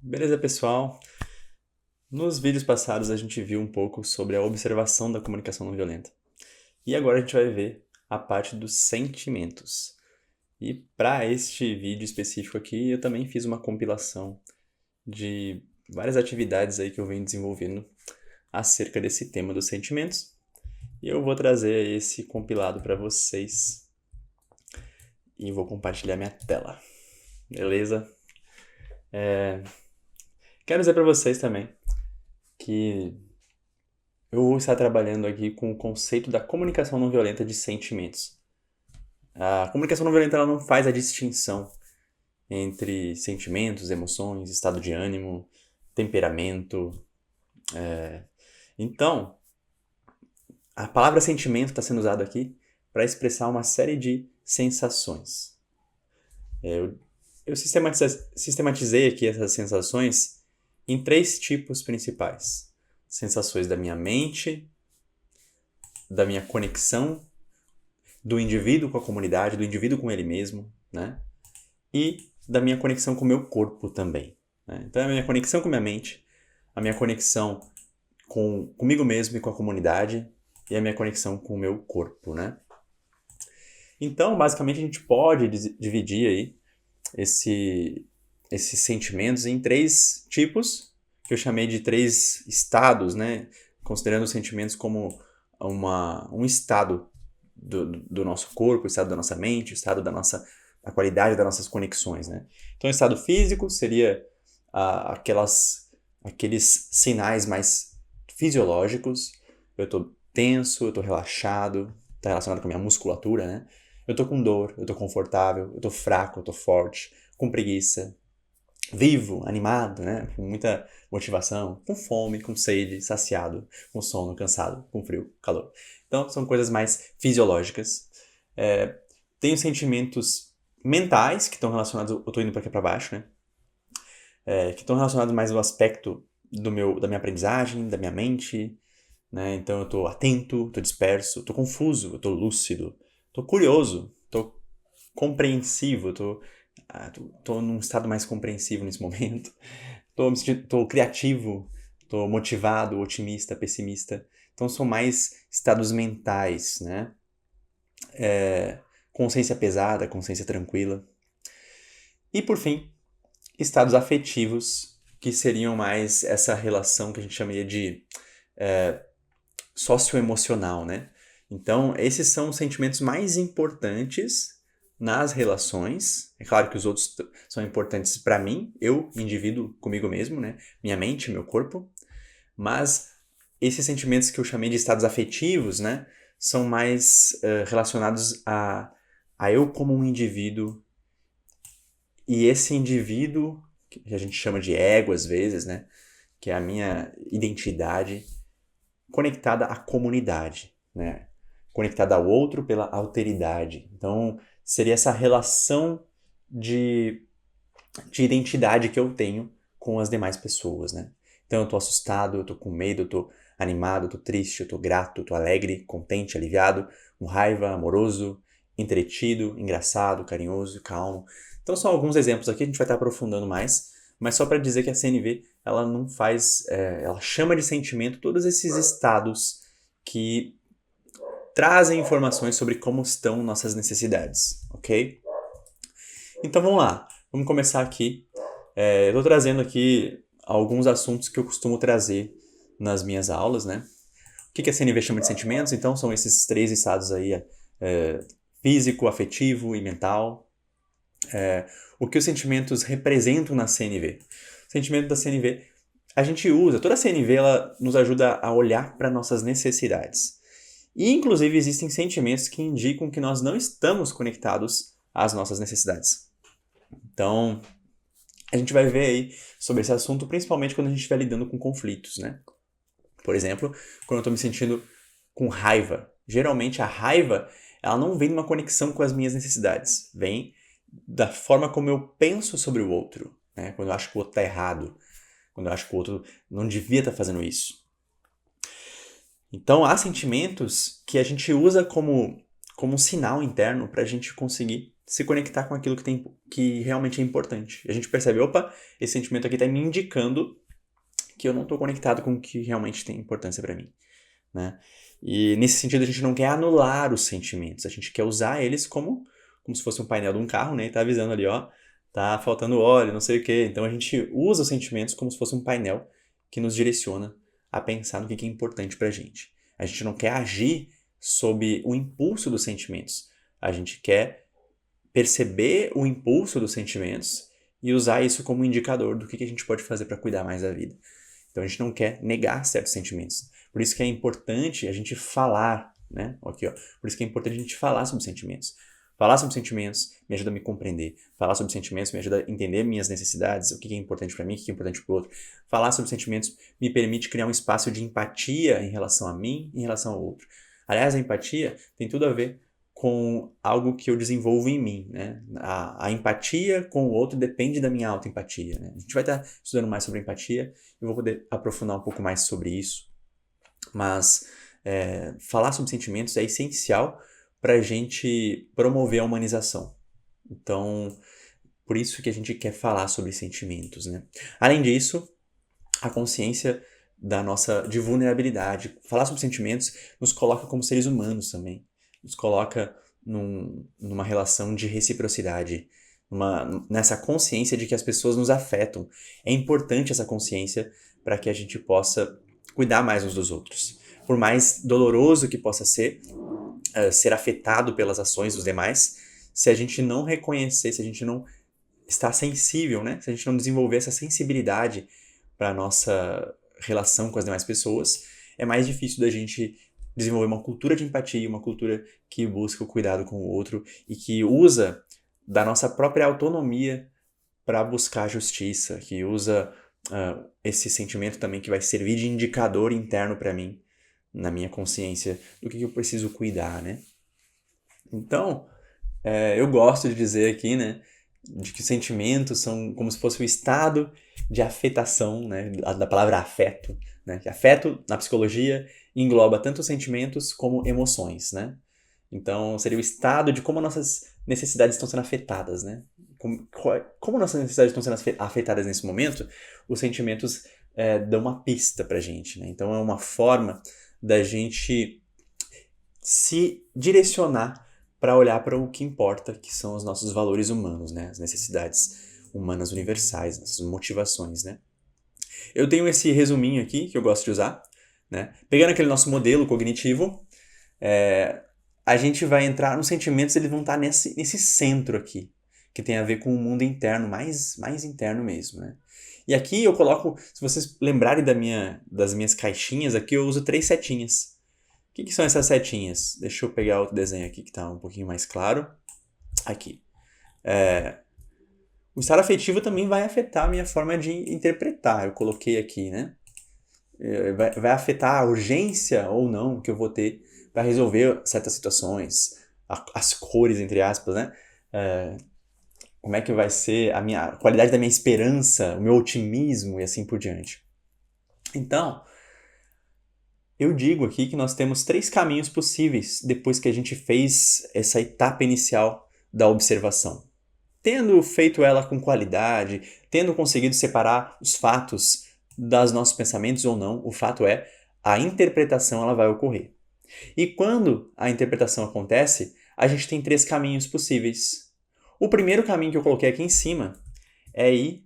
Beleza, pessoal? Nos vídeos passados a gente viu um pouco sobre a observação da comunicação não violenta. E agora a gente vai ver a parte dos sentimentos. E para este vídeo específico aqui, eu também fiz uma compilação de várias atividades aí que eu venho desenvolvendo acerca desse tema dos sentimentos. E eu vou trazer esse compilado para vocês e vou compartilhar minha tela. Beleza? Quero dizer para vocês também que eu vou estar trabalhando aqui com o conceito da comunicação não violenta de sentimentos. A comunicação não violenta ela não faz a distinção entre sentimentos, emoções, estado de ânimo, temperamento. Então, a palavra sentimento está sendo usada aqui para expressar uma série de sensações. Eu sistematizei aqui essas sensações em 3 tipos principais. Sensações da minha mente, da minha conexão, do indivíduo com a comunidade, do indivíduo com ele mesmo, né? E da minha conexão com o meu corpo também, né? Então, a minha conexão com a minha mente, a minha conexão comigo mesmo e com a comunidade, e a minha conexão com o meu corpo, né? Então, basicamente, a gente pode dividir aí esses sentimentos em 3 tipos, que eu chamei de 3 estados, né? Considerando os sentimentos como um estado do nosso corpo, o estado da nossa mente, o estado a qualidade das nossas conexões, né? Então, o estado físico seria aqueles sinais mais fisiológicos. Eu estou tenso, eu estou relaxado, está relacionado com a minha musculatura, né? Eu estou com dor, eu estou confortável, eu estou fraco, eu estou forte, com preguiça, vivo, animado, né? Com muita motivação, com fome, com sede, saciado, com sono, cansado, com frio, calor. Então, são coisas mais fisiológicas. Tenho sentimentos mentais que estão relacionados, eu estou indo para aqui para baixo, né? Que estão relacionados mais ao aspecto da minha aprendizagem, da minha mente, né? Então, eu estou atento, estou disperso, estou confuso, estou lúcido, estou curioso, estou compreensivo, tô num estado mais compreensivo nesse momento. Tô criativo, tô motivado, otimista, pessimista. Então são mais estados mentais, né? Consciência pesada, consciência tranquila. E por fim, estados afetivos, que seriam mais essa relação que a gente chamaria de socioemocional, né? Então, esses são os sentimentos mais importantes nas relações. É claro que os outros são importantes para mim, eu, indivíduo, comigo mesmo, né? Minha mente, meu corpo. Mas esses sentimentos que eu chamei de estados afetivos, né? São mais relacionados a eu como um indivíduo. E esse indivíduo, que a gente chama de ego às vezes, né? Que é a minha identidade conectada à comunidade, né? Conectada ao outro pela alteridade. Então, seria essa relação de identidade que eu tenho com as demais pessoas, né? Então, eu tô assustado, eu tô com medo, eu tô animado, eu tô triste, eu tô grato, eu tô alegre, contente, aliviado, com raiva, amoroso, entretido, engraçado, carinhoso, calmo. Então, são alguns exemplos aqui, a gente vai estar aprofundando mais, mas só para dizer que a CNV, ela não faz, ela chama de sentimento todos esses estados que trazem informações sobre como estão nossas necessidades, ok? Então vamos lá, vamos começar aqui. Eu estou trazendo aqui alguns assuntos que eu costumo trazer nas minhas aulas, né? O que a CNV chama de sentimentos? Então são esses 3 estados aí, físico, afetivo e mental. O que os sentimentos representam na CNV? O sentimento da CNV, a gente usa, toda a CNV ela nos ajuda a olhar para nossas necessidades. E, inclusive, existem sentimentos que indicam que nós não estamos conectados às nossas necessidades. Então, a gente vai ver aí sobre esse assunto, principalmente quando a gente estiver lidando com conflitos, né? Por exemplo, quando eu estou me sentindo com raiva. Geralmente, a raiva, ela não vem de uma conexão com as minhas necessidades. Vem da forma como eu penso sobre o outro, né? Quando eu acho que o outro está errado. Quando eu acho que o outro não devia estar fazendo isso. Então, há sentimentos que a gente usa como um sinal interno para a gente conseguir se conectar com aquilo que realmente é importante. A gente percebe, opa, esse sentimento aqui está me indicando que eu não estou conectado com o que realmente tem importância para mim, né? E nesse sentido a gente não quer anular os sentimentos, a gente quer usar eles como se fosse um painel de um carro, né? E tá avisando ali, ó, tá faltando óleo, não sei o quê. Então a gente usa os sentimentos como se fosse um painel que nos direciona a pensar no que é importante pra gente. A gente não quer agir sob o impulso dos sentimentos. A gente quer perceber o impulso dos sentimentos e usar isso como indicador do que a gente pode fazer para cuidar mais da vida. Então a gente não quer negar certos sentimentos. Por isso que é importante a gente falar, né? Aqui, ó. Por isso que é importante a gente falar sobre sentimentos. Falar sobre sentimentos me ajuda a me compreender. Falar sobre sentimentos me ajuda a entender minhas necessidades, o que é importante para mim, o que é importante para o outro. Falar sobre sentimentos me permite criar um espaço de empatia em relação a mim e em relação ao outro. Aliás, a empatia tem tudo a ver com algo que eu desenvolvo em mim, né? A empatia com o outro depende da minha autoempatia, né? A gente vai estar estudando mais sobre empatia, eu vou poder aprofundar um pouco mais sobre isso, mas falar sobre sentimentos é essencial para a gente promover a humanização. Então, por isso que a gente quer falar sobre sentimentos, né? Além disso, a consciência de vulnerabilidade. Falar sobre sentimentos nos coloca como seres humanos também. Nos coloca numa relação de reciprocidade, nessa consciência de que as pessoas nos afetam. É importante essa consciência para que a gente possa cuidar mais uns dos outros. Por mais doloroso que possa ser afetado pelas ações dos demais, se a gente não reconhecer, se a gente não estar sensível, né? Se a gente não desenvolver essa sensibilidade para a nossa relação com as demais pessoas, é mais difícil da gente desenvolver uma cultura de empatia, uma cultura que busca o cuidado com o outro e que usa da nossa própria autonomia para buscar justiça, que usa esse sentimento também que vai servir de indicador interno para mim, na minha consciência, do que eu preciso cuidar, né? Então, eu gosto de dizer aqui, né, de que sentimentos são como se fosse o estado de afetação, né, da palavra afeto, né, que afeto, na psicologia, engloba tanto sentimentos como emoções, né? Então, seria o estado de como nossas necessidades estão sendo afetadas, né? Como nossas necessidades estão sendo afetadas nesse momento, os sentimentos dão uma pista pra gente, né? Então, é uma forma da gente se direcionar para olhar para o que importa, que são os nossos valores humanos, né? As necessidades humanas universais, nossas motivações, né? Eu tenho esse resuminho aqui que eu gosto de usar, né? Pegando aquele nosso modelo cognitivo, a gente vai entrar nos sentimentos, eles vão estar nesse centro aqui, que tem a ver com o mundo interno, mais interno mesmo, né? E aqui eu coloco, se vocês lembrarem das minhas caixinhas, aqui eu uso 3 setinhas. O que são essas setinhas? Deixa eu pegar outro desenho aqui que está um pouquinho mais claro. Aqui. O estado afetivo também vai afetar a minha forma de interpretar. Eu coloquei aqui, né? Vai afetar a urgência ou não que eu vou ter para resolver certas situações. As cores, entre aspas, né? Como é que vai ser a qualidade da minha esperança, o meu otimismo e assim por diante. Então, eu digo aqui que nós temos 3 caminhos possíveis depois que a gente fez essa etapa inicial da observação. Tendo feito ela com qualidade, tendo conseguido separar os fatos dos nossos pensamentos ou não, o fato é, a interpretação ela vai ocorrer. E quando a interpretação acontece, a gente tem 3 caminhos possíveis. O primeiro caminho que eu coloquei aqui em cima é ir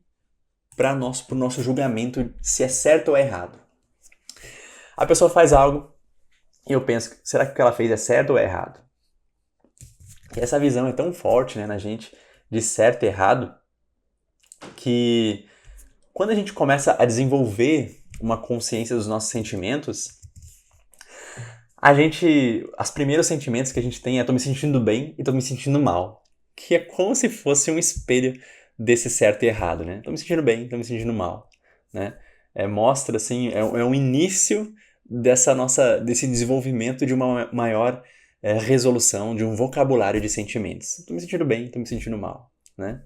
para o nosso julgamento se é certo ou é errado. A pessoa faz algo e eu penso, será que o que ela fez é certo ou é errado? E essa visão é tão forte, né, na gente de certo e errado que quando a gente começa a desenvolver uma consciência dos nossos sentimentos, os primeiros sentimentos que a gente tem é tô me sentindo bem e tô me sentindo mal, que é como se fosse um espelho desse certo e errado, né? Tô me sentindo bem, tô me sentindo mal, né? Mostra, assim, é um início desse desenvolvimento de uma maior resolução, de um vocabulário de sentimentos. Tô me sentindo bem, tô me sentindo mal, né?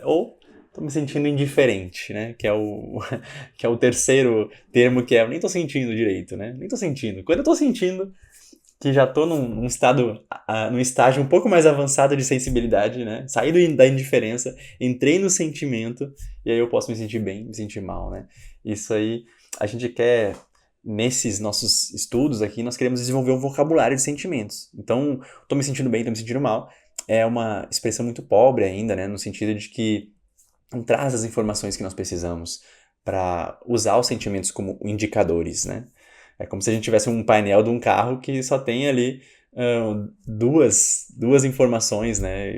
Ou tô me sentindo indiferente, né? Que é o terceiro termo, que eu nem tô sentindo direito, né? Nem tô sentindo. Quando eu tô sentindo, que já tô num estágio um pouco mais avançado de sensibilidade, né? Saí da indiferença, entrei no sentimento, e aí eu posso me sentir bem, me sentir mal, né? Isso aí, a gente quer, nesses nossos estudos aqui, nós queremos desenvolver um vocabulário de sentimentos. Então, tô me sentindo bem, tô me sentindo mal, é uma expressão muito pobre ainda, né? No sentido de que não traz as informações que nós precisamos para usar os sentimentos como indicadores, né? É como se a gente tivesse um painel de um carro que só tem ali duas informações, né?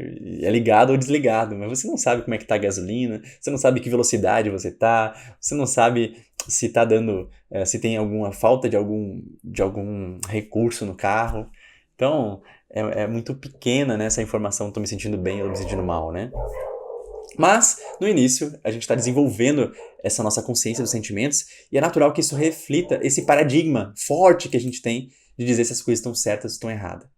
É ligado ou desligado, mas você não sabe como é que tá a gasolina, você não sabe que velocidade você tá, você não sabe se tá dando, se tem alguma falta de algum recurso no carro. Então, é muito pequena, né, essa informação, tô me sentindo bem ou me sentindo mal, né? Mas, no início, a gente está desenvolvendo essa nossa consciência dos sentimentos e é natural que isso reflita esse paradigma forte que a gente tem de dizer se as coisas estão certas ou estão erradas.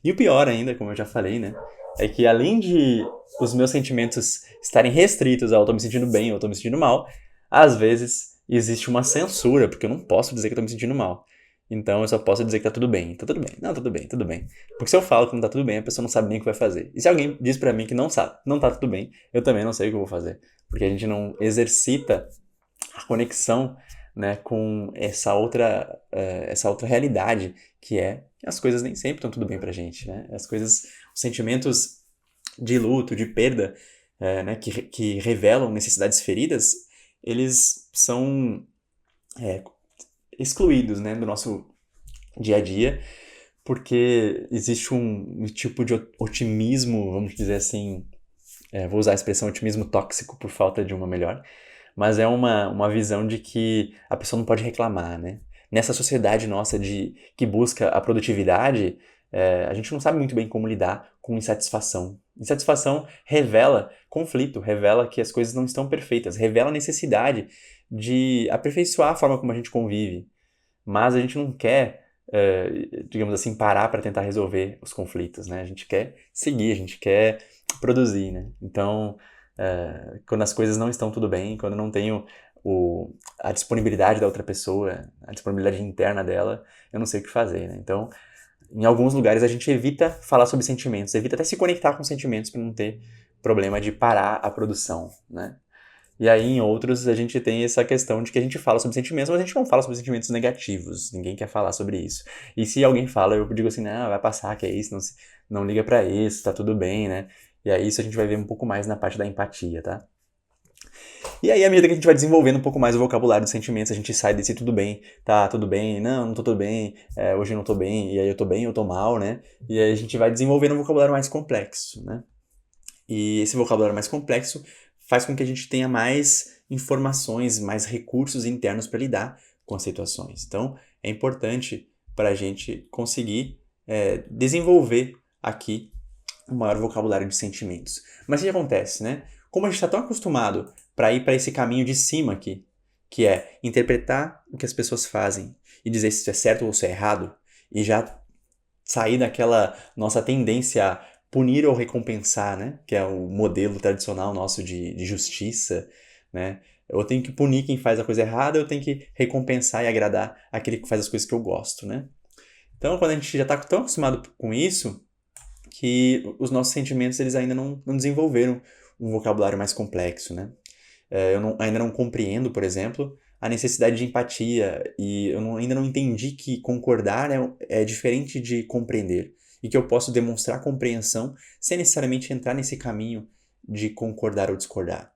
E o pior ainda, como eu já falei, né, é que além de os meus sentimentos estarem restritos ao eu tô me sentindo bem ou eu tô me sentindo mal, às vezes existe uma censura, porque eu não posso dizer que eu tô me sentindo mal. Então eu só posso dizer que tá tudo bem. Tá tudo bem. Não, tudo bem, tudo bem. Porque se eu falo que não tá tudo bem, a pessoa não sabe nem o que vai fazer. E se alguém diz pra mim que não sabe, não tá tudo bem, eu também não sei o que eu vou fazer. Porque a gente não exercita a conexão, né, com essa outra realidade, que é que as coisas nem sempre estão tudo bem pra gente, né? As coisas, os sentimentos de luto, de perda, né, que revelam necessidades feridas, eles são excluídos, né, do nosso dia a dia, porque existe um tipo de otimismo, vamos dizer assim, vou usar a expressão otimismo tóxico por falta de uma melhor, mas é uma visão de que a pessoa não pode reclamar, né? Nessa sociedade nossa que busca a produtividade, a gente não sabe muito bem como lidar com insatisfação. Insatisfação revela conflito, revela que as coisas não estão perfeitas, revela a necessidade de aperfeiçoar a forma como a gente convive. Mas a gente não quer, digamos assim, parar para tentar resolver os conflitos, né? A gente quer seguir, a gente quer produzir, né? Então, quando as coisas não estão tudo bem, quando eu não tenho a disponibilidade da outra pessoa, a disponibilidade interna dela, eu não sei o que fazer, né? Então, em alguns lugares a gente evita falar sobre sentimentos, evita até se conectar com sentimentos para não ter problema de parar a produção, né? E aí, em outros, a gente tem essa questão de que a gente fala sobre sentimentos, mas a gente não fala sobre sentimentos negativos. Ninguém quer falar sobre isso. E se alguém fala, eu digo assim, não, vai passar, que é isso, não liga pra isso, tá tudo bem, né? E aí, isso a gente vai ver um pouco mais na parte da empatia, tá? E aí, à medida que a gente vai desenvolvendo um pouco mais o vocabulário dos sentimentos, a gente sai desse tudo bem, tá, tudo bem, não tô tudo bem, hoje eu não tô bem, e aí eu tô bem, eu tô mal, né? E aí a gente vai desenvolvendo um vocabulário mais complexo, né? E esse vocabulário mais complexo faz com que a gente tenha mais informações, mais recursos internos para lidar com as situações. Então, é importante para a gente conseguir desenvolver aqui um maior vocabulário de sentimentos. Mas o que acontece, né? Como a gente está tão acostumado para ir para esse caminho de cima aqui, que é interpretar o que as pessoas fazem e dizer se isso é certo ou se é errado, e já sair daquela nossa tendência a punir ou recompensar, né? Que é o modelo tradicional nosso de justiça, né? Eu tenho que punir quem faz a coisa errada, eu tenho que recompensar e agradar aquele que faz as coisas que eu gosto, né? Então, quando a gente já está tão acostumado com isso, que os nossos sentimentos eles ainda não desenvolveram um vocabulário mais complexo, né? Ainda não compreendo, por exemplo, a necessidade de empatia e ainda não entendi que concordar é diferente de compreender e que eu posso demonstrar compreensão sem necessariamente entrar nesse caminho de concordar ou discordar.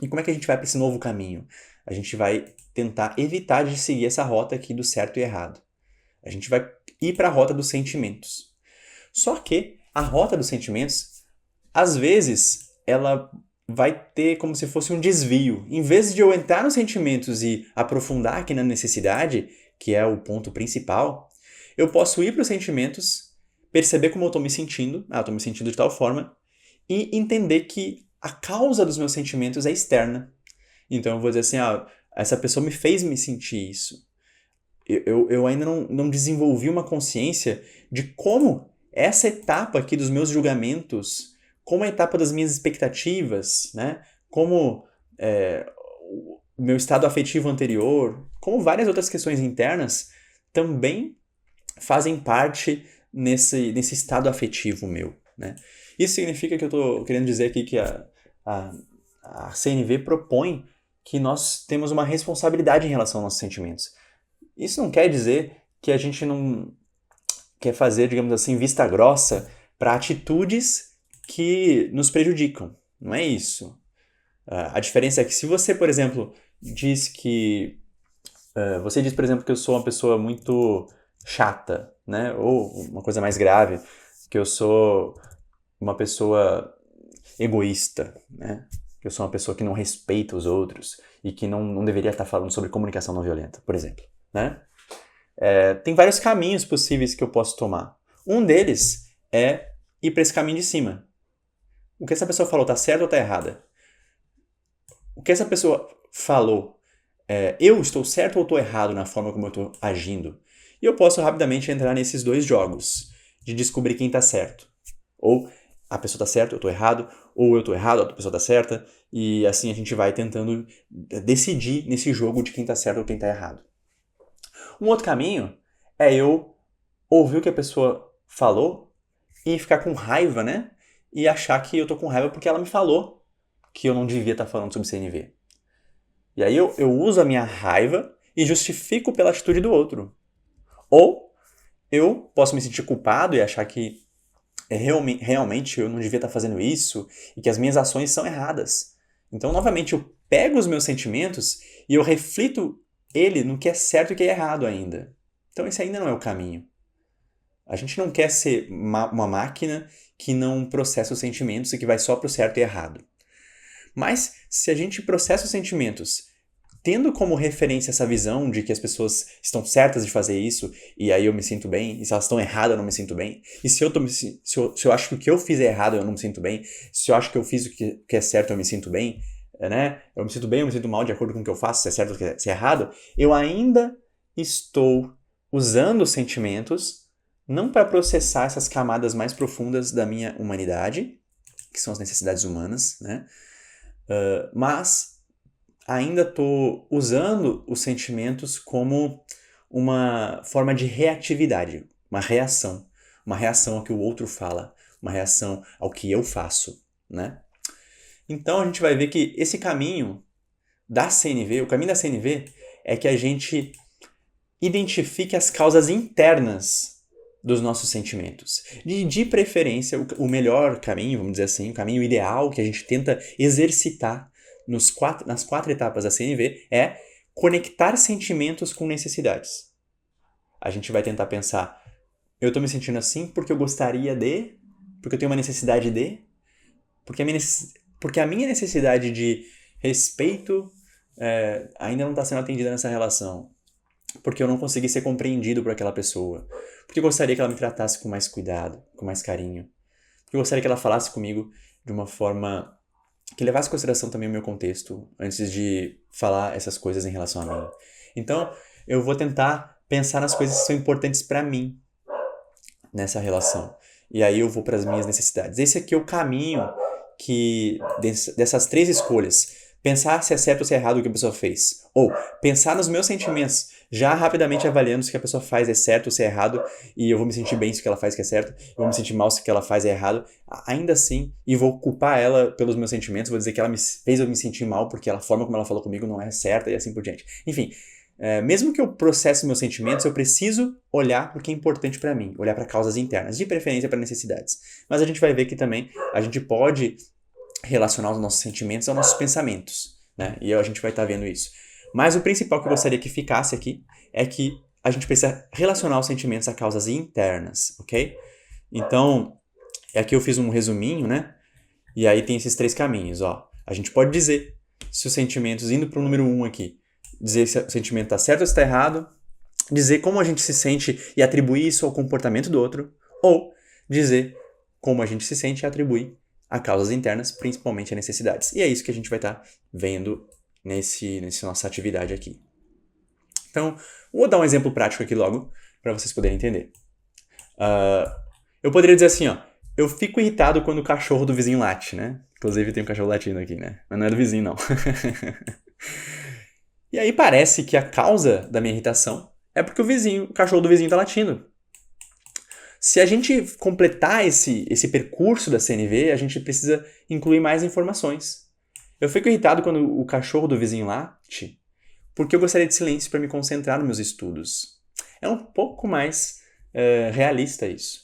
E como é que a gente vai para esse novo caminho? A gente vai tentar evitar de seguir essa rota aqui do certo e errado. A gente vai ir para a rota dos sentimentos. Só que a rota dos sentimentos, às vezes, ela vai ter como se fosse um desvio. Em vez de eu entrar nos sentimentos e aprofundar aqui na necessidade, que é o ponto principal, eu posso ir para os sentimentos, perceber como eu estou me sentindo, eu estou me sentindo de tal forma, e entender que a causa dos meus sentimentos é externa. Então eu vou dizer assim, essa pessoa me fez me sentir isso. Eu ainda não desenvolvi uma consciência de como essa etapa aqui dos meus julgamentos, como a etapa das minhas expectativas, né? Como o meu estado afetivo anterior, como várias outras questões internas, também fazem parte nesse estado afetivo meu, né? Isso significa que eu estou querendo dizer aqui que a CNV propõe que nós temos uma responsabilidade em relação aos nossos sentimentos. Isso não quer dizer que a gente não quer fazer, digamos assim, vista grossa para atitudes que nos prejudicam. Não é isso. A diferença é que se você, por exemplo, diz que... você diz, por exemplo, que eu sou uma pessoa muito chata, né? Ou uma coisa mais grave, que eu sou uma pessoa egoísta, né? Que eu sou uma pessoa que não respeita os outros e que não deveria estar falando sobre comunicação não violenta, por exemplo, né? Tem vários caminhos possíveis que eu posso tomar. Um deles é ir para esse caminho de cima. O que essa pessoa falou tá certo ou tá errada? O que essa pessoa falou, eu estou certo ou estou errado na forma como eu estou agindo? E eu posso rapidamente entrar nesses dois jogos de descobrir quem está certo. Ou a pessoa está certa, eu estou errado, ou eu estou errado, a outra pessoa está certa, e assim a gente vai tentando decidir nesse jogo de quem está certo ou quem está errado. Um outro caminho é eu ouvir o que a pessoa falou e ficar com raiva, né? E achar que eu tô com raiva porque ela me falou que eu não devia estar falando sobre CNV. E aí eu uso a minha raiva e justifico pela atitude do outro. Ou eu posso me sentir culpado e achar que realmente eu não devia estar fazendo isso e que as minhas ações são erradas. Então, novamente, eu pego os meus sentimentos e eu reflito ele no que é certo e o que é errado ainda. Então, esse ainda não é o caminho. A gente não quer ser uma máquina que não processa os sentimentos e que vai só para o certo e errado. Mas, se a gente processa os sentimentos tendo como referência essa visão de que as pessoas estão certas de fazer isso e aí eu me sinto bem, e se elas estão erradas eu não me sinto bem, e se eu acho que o que eu fiz é errado eu não me sinto bem, se eu acho que eu fiz o que é certo eu me sinto bem, né? Eu me sinto bem, eu me sinto mal de acordo com o que eu faço, se é certo ou se é errado, eu ainda estou usando os sentimentos não para processar essas camadas mais profundas da minha humanidade, que são as necessidades humanas, né? Mas ainda estou usando os sentimentos como uma forma de reatividade, uma reação ao que o outro fala, uma reação ao que eu faço, né? Então a gente vai ver que esse caminho da CNV, o caminho da CNV é que a gente identifique as causas internas dos nossos sentimentos. De preferência, o melhor caminho, vamos dizer assim, o caminho ideal que a gente tenta exercitar nas 4 etapas da CNV é conectar sentimentos com necessidades. A gente vai tentar pensar, eu estou me sentindo assim porque eu gostaria de, porque eu tenho uma necessidade de, porque a minha necessidade de respeito ainda não está sendo atendida nessa relação. Porque eu não consegui ser compreendido por aquela pessoa. Porque eu gostaria que ela me tratasse com mais cuidado, com mais carinho. Porque eu gostaria que ela falasse comigo de uma forma que levasse em consideração também o meu contexto antes de falar essas coisas em relação a mim. Então, eu vou tentar pensar nas coisas que são importantes para mim nessa relação. E aí eu vou para as minhas necessidades. Esse aqui é o caminho dessas 3 escolhas. Pensar se é certo ou se é errado o que a pessoa fez. Ou pensar nos meus sentimentos, já rapidamente avaliando se o que a pessoa faz é certo ou se é errado, e eu vou me sentir bem se o que ela faz que é certo, eu vou me sentir mal se o que ela faz é errado, ainda assim, e vou culpar ela pelos meus sentimentos, vou dizer que ela fez eu me sentir mal porque a forma como ela falou comigo não é certa e assim por diante. Enfim, mesmo que eu processe meus sentimentos, eu preciso olhar para o que é importante para mim, olhar para causas internas, de preferência para necessidades. Mas a gente vai ver que também a gente pode relacionar os nossos sentimentos aos nossos pensamentos, né? E a gente vai estar vendo isso. Mas o principal que eu gostaria que ficasse aqui é que a gente precisa relacionar os sentimentos a causas internas, ok? Então, aqui eu fiz um resuminho, né? E aí tem esses 3 caminhos, ó. A gente pode dizer se os sentimentos, indo para o número 1 aqui, dizer se o sentimento está certo ou está errado, dizer como a gente se sente e atribuir isso ao comportamento do outro, ou dizer como a gente se sente e atribuir a causas internas, principalmente a necessidades. E é isso que a gente vai estar vendo nessa nossa atividade aqui. Então, vou dar um exemplo prático aqui logo, para vocês poderem entender. Eu poderia dizer assim, ó, eu fico irritado quando o cachorro do vizinho late, né? Inclusive tem um cachorro latindo aqui, né? Mas não é do vizinho, não. E aí parece que a causa da minha irritação é porque o cachorro do vizinho tá latindo. Se a gente completar esse percurso da CNV, a gente precisa incluir mais informações. Eu fico irritado quando o cachorro do vizinho late, porque eu gostaria de silêncio para me concentrar nos meus estudos. É um pouco mais realista isso.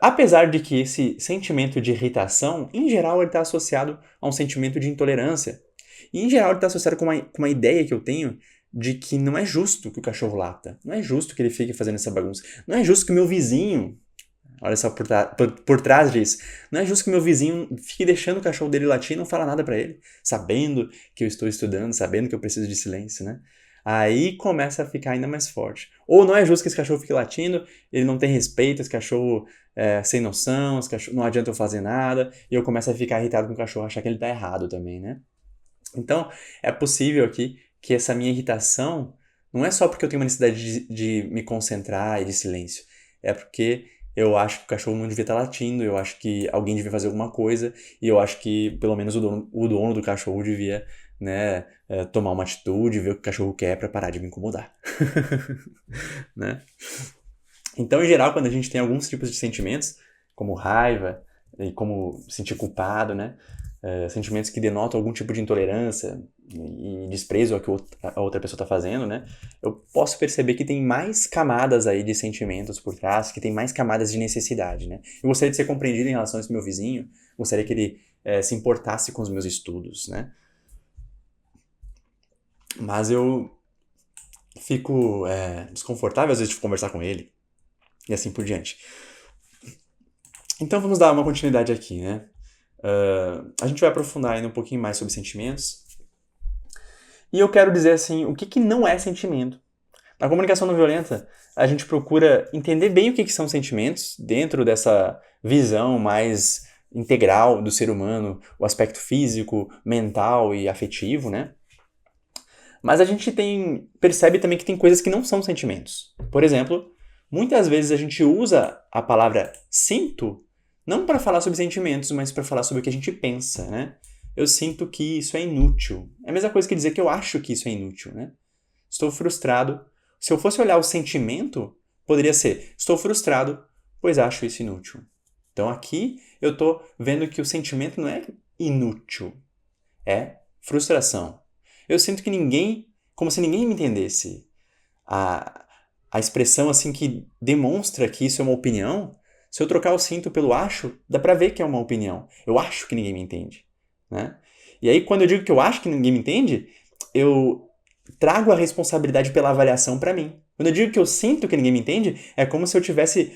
Apesar de que esse sentimento de irritação, em geral, ele está associado a um sentimento de intolerância. E, em geral, ele está associado com uma ideia que eu tenho de que não é justo que o cachorro lata. Não é justo que ele fique fazendo essa bagunça. Não é justo que o meu vizinho... Olha só por trás disso. Não é justo que o meu vizinho fique deixando o cachorro dele latir e não fala nada pra ele, sabendo que eu estou estudando, sabendo que eu preciso de silêncio, né? Aí começa a ficar ainda mais forte. Ou não é justo que esse cachorro fique latindo, ele não tem respeito, esse cachorro sem noção, esse cachorro, não adianta eu fazer nada, e eu começo a ficar irritado com o cachorro, achar que ele tá errado também, né? Então, é possível aqui que essa minha irritação não é só porque eu tenho uma necessidade de me concentrar e de silêncio, é porque eu acho que o cachorro não devia estar latindo, eu acho que alguém devia fazer alguma coisa, e eu acho que pelo menos o dono do cachorro devia, né, tomar uma atitude, ver o que o cachorro quer para parar de me incomodar. Né? Então, em geral, quando a gente tem alguns tipos de sentimentos, como raiva e como sentir culpado, né, sentimentos que denotam algum tipo de intolerância e desprezo ao que a outra pessoa está fazendo, né? Eu posso perceber que tem mais camadas aí de sentimentos por trás, que tem mais camadas de necessidade, né? Eu gostaria de ser compreendido em relação a esse meu vizinho, gostaria que ele se importasse com os meus estudos, né? Mas eu fico desconfortável às vezes de conversar com ele e assim por diante. Então vamos dar uma continuidade aqui, né? A gente vai aprofundar ainda um pouquinho mais sobre sentimentos. E eu quero dizer assim, o que não é sentimento? Na comunicação não violenta, a gente procura entender bem o que são sentimentos dentro dessa visão mais integral do ser humano, o aspecto físico, mental e afetivo, né? Mas a gente percebe também que tem coisas que não são sentimentos. Por exemplo, muitas vezes a gente usa a palavra sinto não para falar sobre sentimentos, mas para falar sobre o que a gente pensa, né? Eu sinto que isso é inútil. É a mesma coisa que dizer que eu acho que isso é inútil, né? Estou frustrado. Se eu fosse olhar o sentimento, poderia ser: estou frustrado, pois acho isso inútil. Então aqui eu estou vendo que o sentimento não é inútil, é frustração. Eu sinto que como se ninguém me entendesse. A expressão assim que demonstra que isso é uma opinião, se eu trocar o sinto pelo acho, dá pra ver que é uma opinião. Eu acho que ninguém me entende, né? E aí, quando eu digo que eu acho que ninguém me entende, eu trago a responsabilidade pela avaliação pra mim. Quando eu digo que eu sinto que ninguém me entende, é como se eu estivesse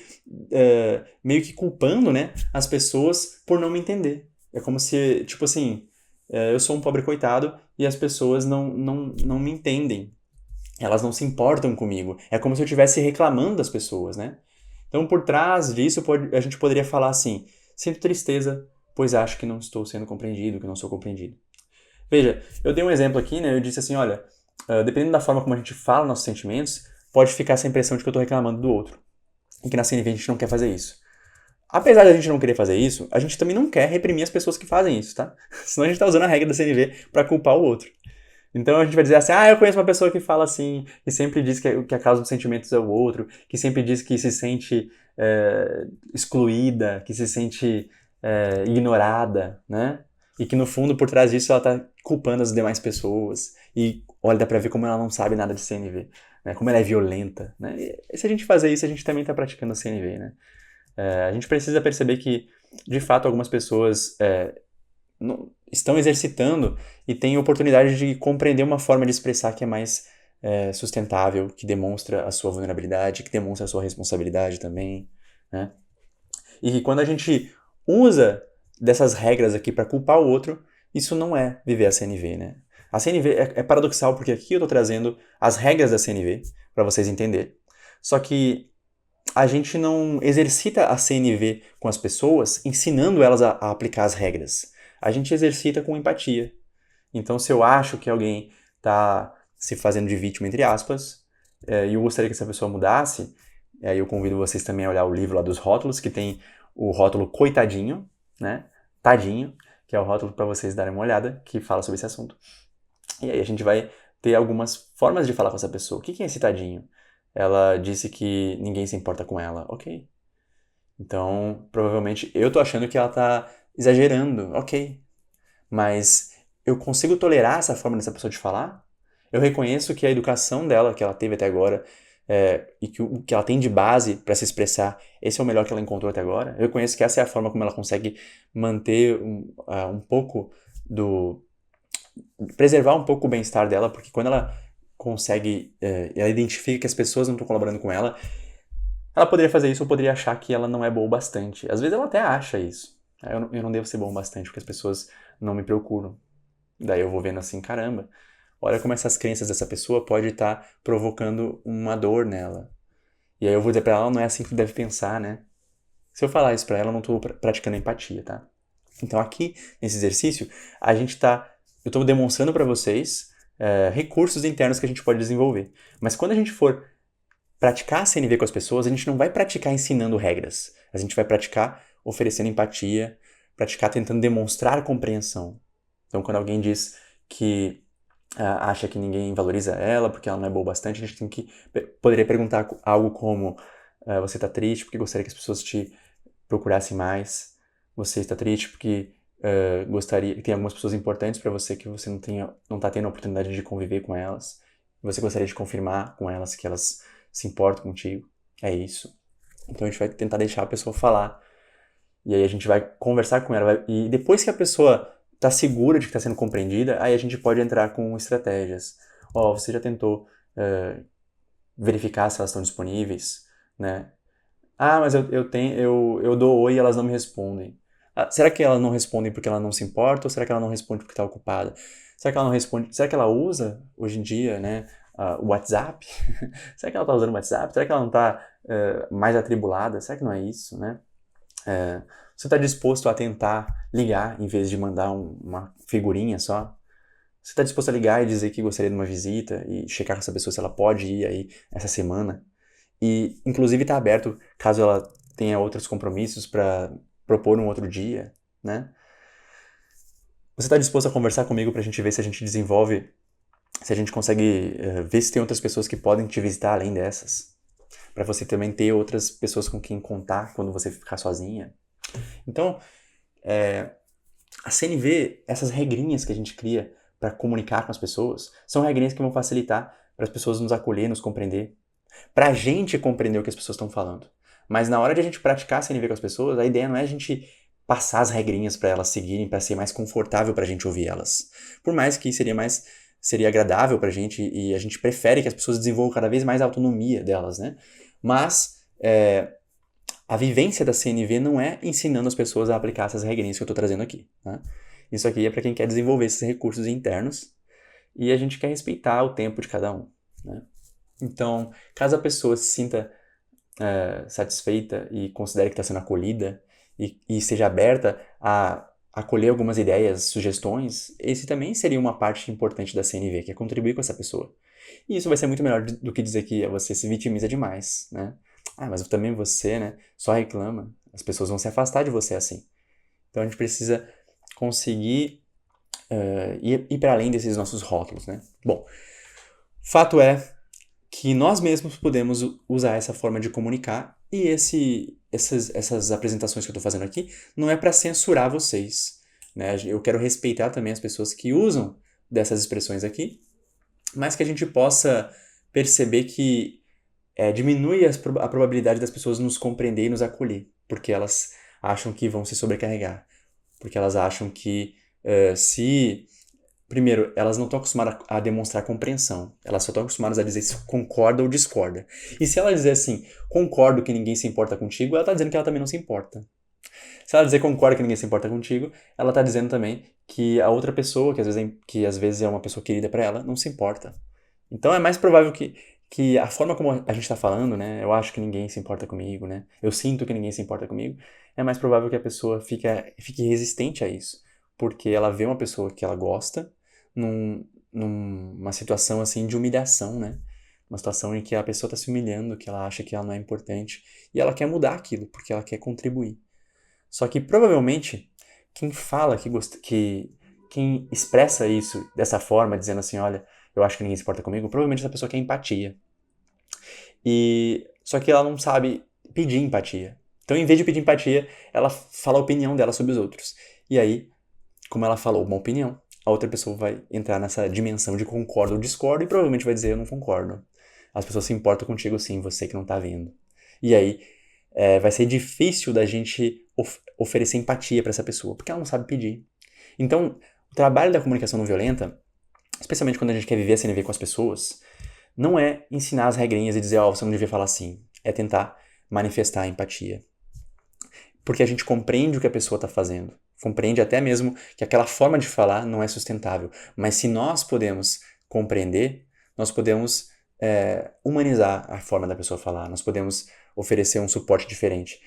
meio que culpando, né, as pessoas por não me entender. É como se, tipo assim, eu sou um pobre coitado e as pessoas não me entendem. Elas não se importam comigo. É como se eu estivesse reclamando das pessoas, né? Então, por trás disso, a gente poderia falar assim: sinto tristeza, pois acho que não estou sendo compreendido, que não sou compreendido. Veja, eu dei um exemplo aqui, né? Eu disse assim, olha, dependendo da forma como a gente fala nossos sentimentos, pode ficar essa impressão de que eu estou reclamando do outro. E que na CNV a gente não quer fazer isso. Apesar de a gente não querer fazer isso, a gente também não quer reprimir as pessoas que fazem isso, tá? Senão a gente está usando a regra da CNV para culpar o outro. Então a gente vai dizer assim: eu conheço uma pessoa que fala assim, que sempre diz que a causa dos sentimentos é o outro, que sempre diz que se sente excluída, que se sente ignorada, né? E que no fundo, por trás disso, ela tá culpando as demais pessoas. E olha, dá pra ver como ela não sabe nada de CNV, né? Como ela é violenta, né? E se a gente fazer isso, a gente também tá praticando a CNV, né? A gente precisa perceber que, de fato, algumas pessoas estão exercitando e têm oportunidade de compreender uma forma de expressar que é mais sustentável, que demonstra a sua vulnerabilidade, que demonstra a sua responsabilidade também, né? E que quando a gente usa dessas regras aqui para culpar o outro, isso não é viver a CNV, né? A CNV é paradoxal porque aqui eu estou trazendo as regras da CNV para vocês entenderem. Só que a gente não exercita a CNV com as pessoas ensinando elas a aplicar as regras. A gente exercita com empatia. Então, se eu acho que alguém está se fazendo de vítima, entre aspas, e eu gostaria que essa pessoa mudasse, eu convido vocês também a olhar o livro lá dos rótulos, que tem o rótulo coitadinho, né? Tadinho, que é o rótulo para vocês darem uma olhada, que fala sobre esse assunto. E aí a gente vai ter algumas formas de falar com essa pessoa. O que é esse tadinho? ela disse que ninguém se importa com ela. Ok. Então, provavelmente, eu tô achando que ela tá exagerando. Ok. Mas eu consigo tolerar essa forma dessa pessoa de falar? Eu reconheço que a educação dela, que ela teve até agora, e que o que ela tem de base para se expressar, esse é o melhor que ela encontrou até agora. Eu reconheço que essa é a forma como ela consegue manter um pouco do... preservar um pouco o bem-estar dela, porque quando ela consegue, ela identifica que as pessoas não estão colaborando com ela, ela poderia fazer isso ou poderia achar que ela não é boa o bastante. Às vezes ela até acha isso. Eu não devo ser bom o bastante porque as pessoas não me procuram. Daí eu vou vendo assim, caramba, olha como essas crenças dessa pessoa pode estar provocando uma dor nela. E aí eu vou dizer pra ela, não é assim que deve pensar, né? Se eu falar isso pra ela, eu não tô praticando empatia, tá? Então aqui, nesse exercício, eu tô demonstrando pra vocês recursos internos que a gente pode desenvolver. Mas quando a gente for praticar a CNV com as pessoas, a gente não vai praticar ensinando regras. A gente vai praticar oferecendo empatia, praticar tentando demonstrar compreensão. Então, quando alguém diz que acha que ninguém valoriza ela porque ela não é boa o bastante, a gente poderia perguntar algo como: você está triste porque gostaria que as pessoas te procurassem mais? Você está triste porque gostaria que tem algumas pessoas importantes para você que você não está tendo a oportunidade de conviver com elas? Você gostaria de confirmar com elas que elas se importam contigo? É isso. Então a gente vai tentar deixar a pessoa falar. E aí a gente vai conversar com ela. E depois que a pessoa está segura de que está sendo compreendida, aí a gente pode entrar com estratégias. Você já tentou verificar se elas estão disponíveis, né? Mas eu dou oi e elas não me respondem. Será que elas não respondem porque ela não se importa ou será que ela não responde porque está ocupada? Será que ela não responde? Será que ela usa hoje em dia, né, o WhatsApp? Será que ela está usando o WhatsApp? Será que ela não está mais atribulada? Será que não é isso, né? Você está disposto a tentar ligar em vez de mandar uma figurinha só? Você está disposto a ligar e dizer que gostaria de uma visita e checar com essa pessoa se ela pode ir aí essa semana? E, inclusive, está aberto caso ela tenha outros compromissos para propor um outro dia, né? Você está disposto a conversar comigo para a gente ver se a gente desenvolve, se a gente consegue ver se tem outras pessoas que podem te visitar além dessas? Para você também ter outras pessoas com quem contar quando você ficar sozinha? Então, a CNV, essas regrinhas que a gente cria para comunicar com as pessoas, são regrinhas que vão facilitar para as pessoas nos acolher, nos compreender, para a gente compreender o que as pessoas estão falando. Mas na hora de a gente praticar a CNV com as pessoas, a ideia não é a gente passar as regrinhas para elas seguirem, para ser mais confortável para a gente ouvir elas. Por mais que seria agradável para a gente e a gente prefere que as pessoas desenvolvam cada vez mais a autonomia delas, né? Mas a vivência da CNV não é ensinando as pessoas a aplicar essas regrinhas que eu estou trazendo aqui. Né? Isso aqui é para quem quer desenvolver esses recursos internos e a gente quer respeitar o tempo de cada um. Né? Então, caso a pessoa se sinta satisfeita e considere que está sendo acolhida e seja aberta a acolher algumas ideias, sugestões, esse também seria uma parte importante da CNV, que é contribuir com essa pessoa. E isso vai ser muito melhor do que dizer que você se vitimiza demais, né? Mas também você, né, só reclama. As pessoas vão se afastar de você assim. Então a gente precisa conseguir ir para além desses nossos rótulos, né? Bom, fato é que nós mesmos podemos usar essa forma de comunicar e essas apresentações que eu estou fazendo aqui não é para censurar vocês, né? Eu quero respeitar também as pessoas que usam dessas expressões aqui, mas que a gente possa perceber que diminui a probabilidade das pessoas nos compreender e nos acolher, porque elas acham que vão se sobrecarregar, porque elas acham que se... Primeiro, elas não estão acostumadas a demonstrar compreensão, elas só estão acostumadas a dizer se concorda ou discorda. E se ela dizer assim, concordo que ninguém se importa contigo, ela está dizendo que ela também não se importa. Se ela dizer concorda que ninguém se importa contigo, ela está dizendo também que a outra pessoa, que às vezes é uma pessoa querida para ela, não se importa. Então é mais provável que a forma como a gente está falando, né? Eu acho que ninguém se importa comigo, né? Eu sinto que ninguém se importa comigo. É mais provável que a pessoa fique resistente a isso. Porque ela vê uma pessoa que ela gosta numa situação assim de humilhação, né? Uma situação em que a pessoa está se humilhando, que ela acha que ela não é importante. E ela quer mudar aquilo, porque ela quer contribuir. Só que provavelmente quem fala quem expressa isso dessa forma, dizendo assim, olha, eu acho que ninguém se importa comigo, provavelmente essa pessoa quer empatia. Só que ela não sabe pedir empatia. Então, em vez de pedir empatia, ela fala a opinião dela sobre os outros. E aí, como ela falou uma opinião, a outra pessoa vai entrar nessa dimensão de concordo ou discordo e provavelmente vai dizer eu não concordo. As pessoas se importam contigo sim, você que não tá vendo. E aí, vai ser difícil da gente oferecer empatia para essa pessoa, porque ela não sabe pedir. Então, o trabalho da comunicação não violenta, especialmente quando a gente quer viver a CNV com as pessoas, não é ensinar as regrinhas e dizer, você não devia falar assim. É tentar manifestar a empatia. Porque a gente compreende o que a pessoa está fazendo. Compreende até mesmo que aquela forma de falar não é sustentável. Mas se nós podemos compreender, nós podemos humanizar a forma da pessoa falar. Nós podemos oferecer um suporte diferente,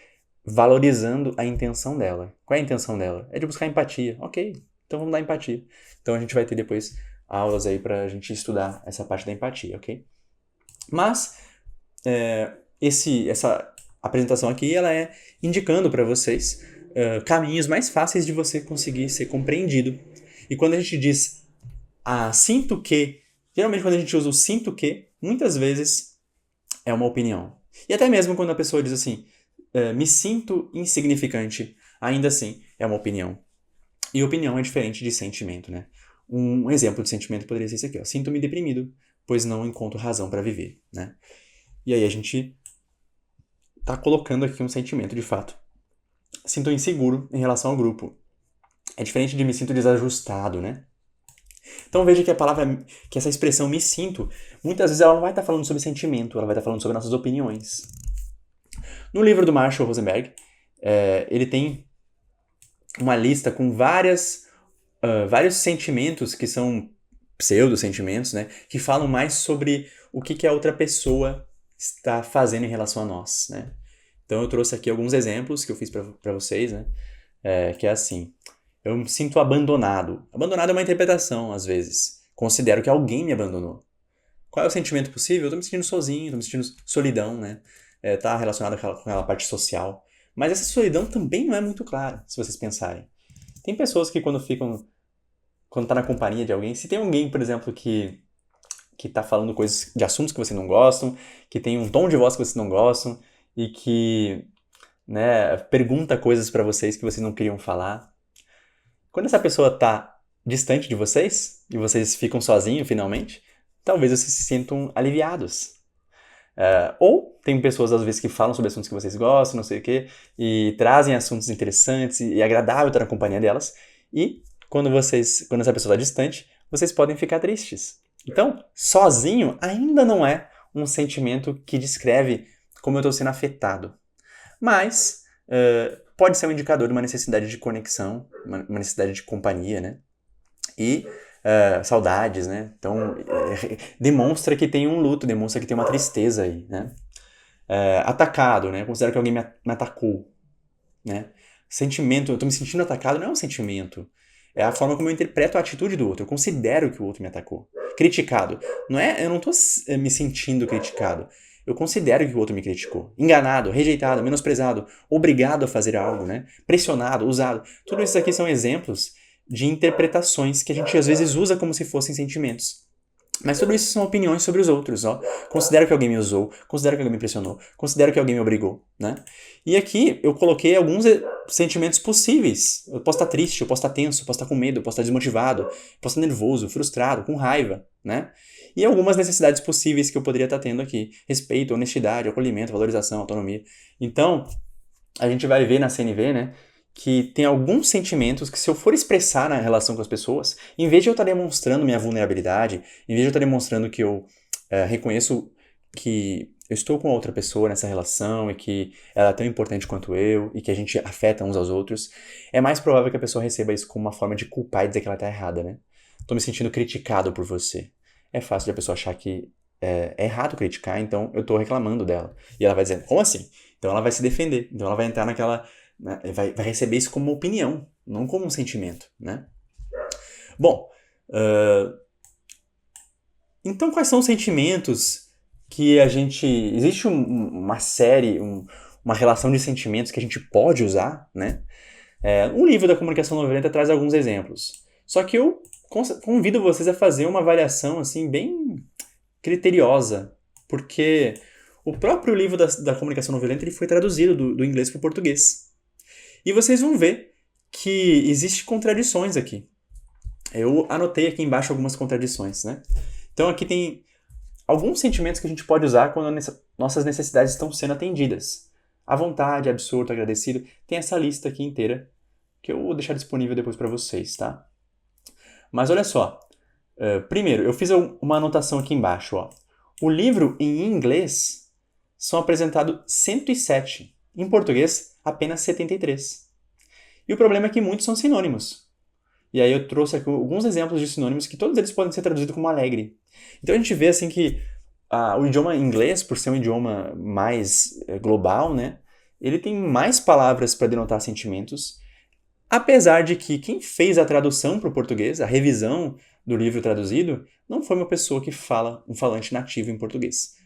valorizando a intenção dela. Qual é a intenção dela? É de buscar empatia. Ok, então vamos dar empatia. Então a gente vai ter depois aulas aí pra gente estudar essa parte da empatia, ok? Mas essa apresentação aqui, ela é indicando para vocês caminhos mais fáceis de você conseguir ser compreendido. E quando a gente diz sinto que, geralmente quando a gente usa o sinto que, muitas vezes é uma opinião. E até mesmo quando a pessoa diz assim, me sinto insignificante, ainda assim é uma opinião. E opinião é diferente de sentimento, né? Um exemplo de sentimento poderia ser esse aqui, sinto-me deprimido, pois não encontro razão para viver, né? E aí a gente tá colocando aqui um sentimento de fato. Sinto inseguro em relação ao grupo. É diferente de me sinto desajustado, né? Então veja que essa expressão me sinto, muitas vezes ela não vai estar falando sobre sentimento, ela vai estar falando sobre nossas opiniões. No livro do Marshall Rosenberg, ele tem uma lista com vários sentimentos que são pseudo-sentimentos, né? Que falam mais sobre o que a outra pessoa está fazendo em relação a nós, né? Então eu trouxe aqui alguns exemplos que eu fiz para vocês, né? Que é assim, eu me sinto abandonado. Abandonado é uma interpretação, às vezes. Considero que alguém me abandonou. Qual é o sentimento possível? Eu tô me sentindo sozinho, tô me sentindo solidão, né? Tá relacionado com aquela parte social. Mas essa solidão também não é muito clara, se vocês pensarem. Tem pessoas que quando tá na companhia de alguém, se tem alguém, por exemplo, que tá falando coisas de assuntos que vocês não gostam, que tem um tom de voz que vocês não gostam, e que, né, pergunta coisas pra vocês que vocês não queriam falar. Quando essa pessoa tá distante de vocês, e vocês ficam sozinhos finalmente, talvez vocês se sintam aliviados. Ou tem pessoas às vezes que falam sobre assuntos que vocês gostam, não sei o quê, e trazem assuntos interessantes e é agradável estar na companhia delas, e quando essa pessoa está distante, vocês podem ficar tristes. Então, sozinho ainda não é um sentimento que descreve como eu estou sendo afetado. Mas pode ser um indicador de uma necessidade de conexão, uma necessidade de companhia, né? E saudades, né? Então, demonstra que tem um luto, demonstra que tem uma tristeza aí, né? Atacado, né? Considero que alguém me atacou, né? Sentimento, eu tô me sentindo atacado, não é um sentimento. É a forma como eu interpreto a atitude do outro. Eu considero que o outro me atacou. Criticado. Eu não tô me sentindo criticado. Eu considero que o outro me criticou. Enganado, rejeitado, menosprezado, obrigado a fazer algo, né? Pressionado, usado. Tudo isso aqui são exemplos de interpretações que a gente às vezes usa como se fossem sentimentos. Mas tudo isso são opiniões sobre os outros, ó. Considero que alguém me usou, considero que alguém me pressionou, considero que alguém me obrigou, né? E aqui eu coloquei alguns sentimentos possíveis. Eu posso estar triste, eu posso estar tenso, eu posso estar com medo, eu posso estar desmotivado, eu posso estar nervoso, frustrado, com raiva, né? E algumas necessidades possíveis que eu poderia estar tendo aqui. Respeito, honestidade, acolhimento, valorização, autonomia. Então, a gente vai ver na CNV, né? Que tem alguns sentimentos que se eu for expressar na relação com as pessoas, em vez de eu estar demonstrando minha vulnerabilidade, em vez de eu estar demonstrando que eu reconheço que eu estou com outra pessoa nessa relação e que ela é tão importante quanto eu e que a gente afeta uns aos outros, é mais provável que a pessoa receba isso como uma forma de culpar e dizer que ela está errada, né? Tô me sentindo criticado por você. É fácil de a pessoa achar que é errado criticar, então eu tô reclamando dela. E ela vai dizer, como assim? Então ela vai se defender, então ela vai entrar naquela... Vai receber isso como uma opinião, não como um sentimento, né? Bom, então quais são os sentimentos que a gente... Existe uma série, uma relação de sentimentos que a gente pode usar, né? Um livro da comunicação não violenta traz alguns exemplos. Só que eu convido vocês a fazer uma avaliação assim bem criteriosa, porque O próprio livro da comunicação não violenta ele foi traduzido do inglês para o português. E vocês vão ver que existem contradições aqui. Eu anotei aqui embaixo algumas contradições, né? Então aqui tem alguns sentimentos que a gente pode usar quando nossas necessidades estão sendo atendidas. À vontade, absorto, agradecido. Tem essa lista aqui inteira que eu vou deixar disponível depois para vocês, tá? Mas olha só. Primeiro, eu fiz uma anotação aqui embaixo, ó. O livro em inglês são apresentados 107. Em português, apenas 73. E o problema é que muitos são sinônimos. E aí eu trouxe aqui alguns exemplos de sinônimos que todos eles podem ser traduzidos como alegre. Então a gente vê assim que o idioma inglês, por ser um idioma mais global, né, ele tem mais palavras para denotar sentimentos, apesar de que quem fez a tradução para o português, a revisão do livro traduzido, não foi uma pessoa que fala um falante nativo em português.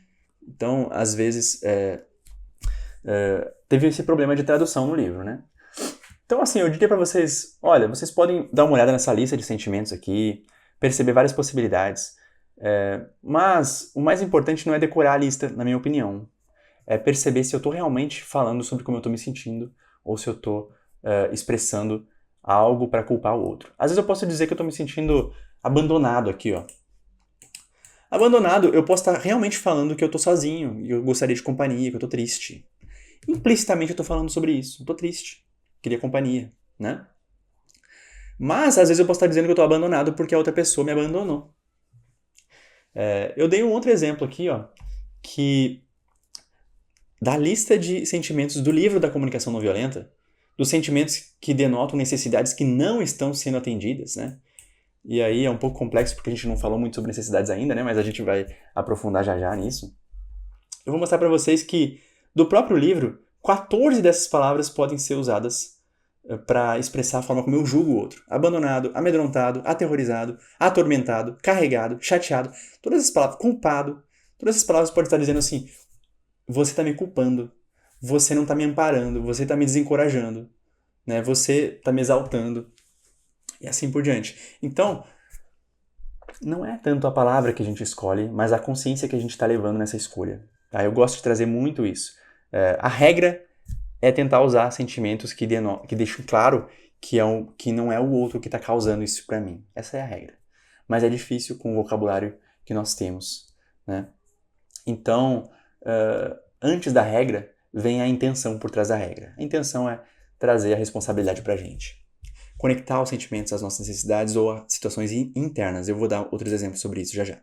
Então, às vezes, teve esse problema de tradução no livro, né? Então, assim, eu diria para vocês, olha, vocês podem dar uma olhada nessa lista de sentimentos aqui, perceber várias possibilidades, mas o mais importante não é decorar a lista, na minha opinião. É perceber se eu estou realmente falando sobre como eu estou me sentindo ou se eu estou expressando algo para culpar o outro. Às vezes eu posso dizer que eu estou me sentindo abandonado aqui, ó. Abandonado, eu posso estar realmente falando que eu estou sozinho e eu gostaria de companhia, que eu estou triste. Implicitamente eu estou falando sobre isso. Eu estou triste. Queria companhia, né? Mas, às vezes, eu posso estar dizendo que eu estou abandonado porque a outra pessoa me abandonou. Eu dei um outro exemplo aqui, ó, que da lista de sentimentos do livro da comunicação não violenta, dos sentimentos que denotam necessidades que não estão sendo atendidas, né? E aí é um pouco complexo porque a gente não falou muito sobre necessidades ainda, né? Mas a gente vai aprofundar já nisso. Eu vou mostrar para vocês que, do próprio livro, 14 dessas palavras podem ser usadas para expressar a forma como eu julgo o outro. Abandonado, amedrontado, aterrorizado, atormentado, carregado, chateado. Todas essas palavras, culpado, todas essas palavras podem estar dizendo assim, você está me culpando, você não está me amparando, você está me desencorajando, né? Você está me exaltando. E assim por diante. Então, não é tanto a palavra que a gente escolhe, mas a consciência que a gente está levando nessa escolha. Tá? Eu gosto de trazer muito isso. A regra é tentar usar sentimentos que deixam claro que não é o outro que está causando isso para mim. Essa é a regra. Mas é difícil com o vocabulário que nós temos, né? Então, antes da regra, vem a intenção por trás da regra. A intenção é trazer a responsabilidade para a gente. Conectar os sentimentos às nossas necessidades ou a situações internas. Eu vou dar outros exemplos sobre isso já.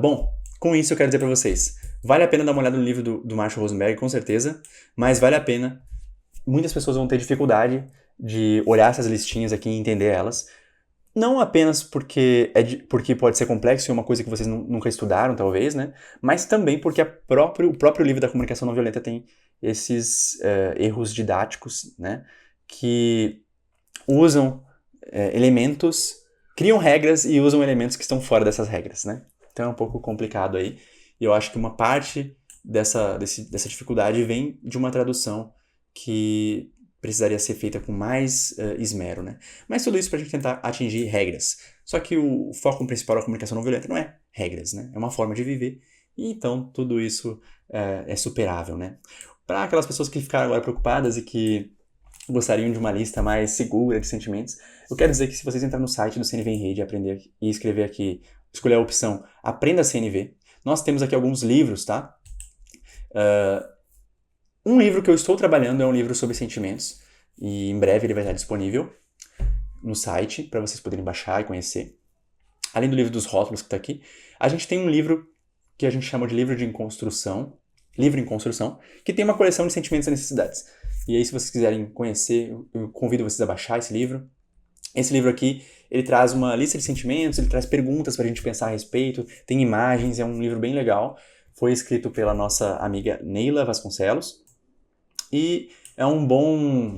Bom, com isso eu quero dizer para vocês, vale a pena dar uma olhada no livro do Marshall Rosenberg, com certeza, mas vale a pena. Muitas pessoas vão ter dificuldade de olhar essas listinhas aqui e entender elas, não apenas porque pode ser complexo e é uma coisa que vocês nunca estudaram, talvez, né? Mas também porque o próprio livro da comunicação não violenta tem esses erros didáticos, né? Que usam elementos, criam regras e usam elementos que estão fora dessas regras, né? Então é um pouco complicado aí. E eu acho que uma parte dessa dificuldade vem de uma tradução que precisaria ser feita com mais esmero, né? Mas tudo isso para a gente tentar atingir regras. Só que o foco principal da comunicação não violenta não é regras, né? É uma forma de viver. E então tudo isso é superável, né? Para aquelas pessoas que ficaram agora preocupadas e que gostariam de uma lista mais segura de sentimentos, eu quero dizer que se vocês entrarem no site do CNV em Rede e escrever aqui, escolher a opção Aprenda CNV, nós temos aqui alguns livros, tá? Um livro que eu estou trabalhando é um livro sobre sentimentos e em breve ele vai estar disponível no site para vocês poderem baixar e conhecer. Além do livro dos rótulos que está aqui, a gente tem um livro que a gente chama de livro em construção, que tem uma coleção de sentimentos e necessidades. E aí, se vocês quiserem conhecer, eu convido vocês a baixar esse livro. Esse livro aqui, ele traz uma lista de sentimentos, ele traz perguntas para a gente pensar a respeito, tem imagens, é um livro bem legal. Foi escrito pela nossa amiga Neila Vasconcelos. E é um bom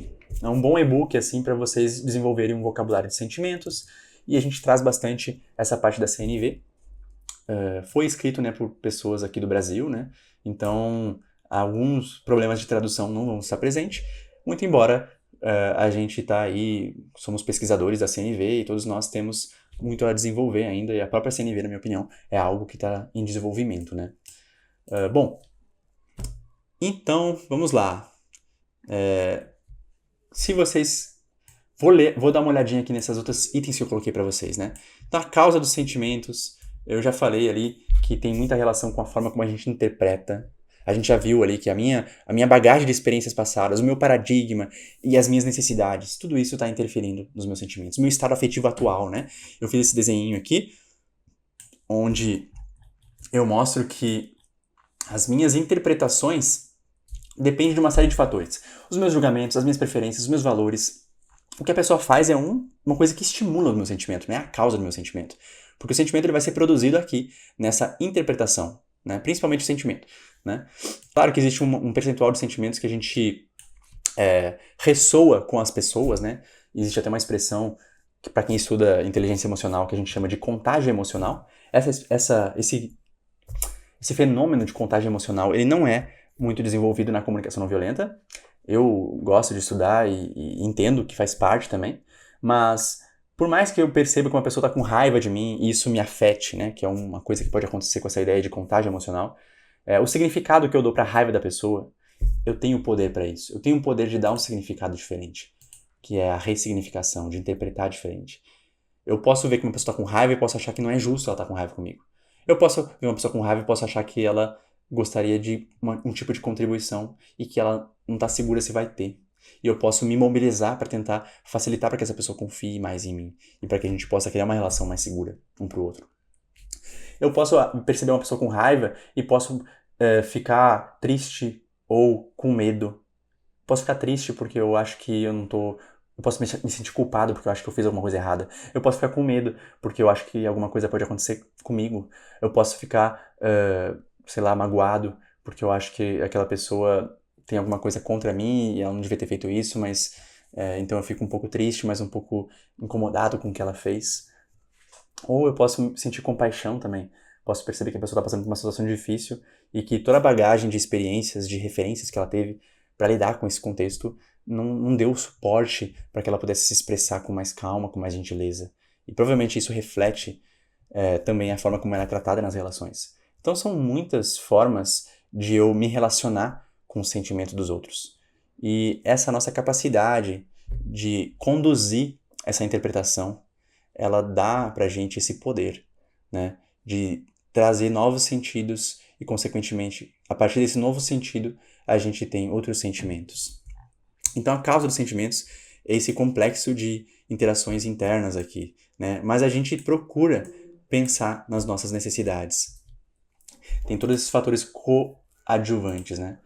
e-book assim, para vocês desenvolverem um vocabulário de sentimentos. E a gente traz bastante essa parte da CNV. Foi escrito, né, por pessoas aqui do Brasil, né? Então, alguns problemas de tradução não vão estar presentes, muito embora a gente está aí, somos pesquisadores da CNV e todos nós temos muito a desenvolver ainda, e a própria CNV, na minha opinião, é algo que está em desenvolvimento, né? Bom, então, vamos lá. Se vocês... Vou dar uma olhadinha aqui nessas outras itens que eu coloquei para vocês, né? Então, a causa dos sentimentos, eu já falei ali que tem muita relação com a forma como a gente interpreta. A gente já viu ali que a minha bagagem de experiências passadas, o meu paradigma e as minhas necessidades, tudo isso está interferindo nos meus sentimentos. Meu estado afetivo atual, né? Eu fiz esse desenho aqui, onde eu mostro que as minhas interpretações dependem de uma série de fatores. Os meus julgamentos, as minhas preferências, os meus valores. O que a pessoa faz é uma coisa que estimula o meu sentimento, não é a causa do meu sentimento. Porque o sentimento ele vai ser produzido aqui, nessa interpretação, né? Principalmente o sentimento. Né? Claro que existe um percentual de sentimentos que a gente ressoa com as pessoas, né? Existe até uma expressão que para quem estuda inteligência emocional que a gente chama de contágio emocional. Esse fenômeno de contágio emocional ele não é muito desenvolvido na comunicação não violenta. Eu gosto de estudar e entendo que faz parte também, mas por mais que eu perceba que uma pessoa está com raiva de mim e isso me afete, né, que é uma coisa que pode acontecer com essa ideia de contágio emocional, o significado que eu dou para a raiva da pessoa, eu tenho poder para isso. Eu tenho o poder de dar um significado diferente, que é a ressignificação, de interpretar diferente. Eu posso ver que uma pessoa está com raiva e posso achar que não é justo ela estar com raiva comigo. Eu posso ver uma pessoa com raiva e posso achar que ela gostaria de um tipo de contribuição e que ela não está segura se vai ter. E eu posso me mobilizar para tentar facilitar para que essa pessoa confie mais em mim e para que a gente possa criar uma relação mais segura um para o outro. Eu posso perceber uma pessoa com raiva e posso ficar triste ou com medo. Posso ficar triste porque eu acho que eu não tô... Eu posso me sentir culpado porque eu acho que eu fiz alguma coisa errada. Eu posso ficar com medo porque eu acho que alguma coisa pode acontecer comigo. Eu posso ficar, sei lá, magoado porque eu acho que aquela pessoa tem alguma coisa contra mim e ela não devia ter feito isso, mas... então eu fico um pouco triste, mas um pouco incomodado com o que ela fez. Ou eu posso sentir compaixão também. Posso perceber que a pessoa está passando por uma situação difícil e que toda a bagagem de experiências, de referências que ela teve para lidar com esse contexto não deu suporte para que ela pudesse se expressar com mais calma, com mais gentileza. E provavelmente isso reflete também a forma como ela é tratada nas relações. Então são muitas formas de eu me relacionar com o sentimento dos outros. E essa nossa capacidade de conduzir essa interpretação, ela dá pra gente esse poder, né? De trazer novos sentidos e, consequentemente, a partir desse novo sentido, a gente tem outros sentimentos. Então, a causa dos sentimentos é esse complexo de interações internas aqui, né? Mas a gente procura pensar nas nossas necessidades. Tem todos esses fatores coadjuvantes, né?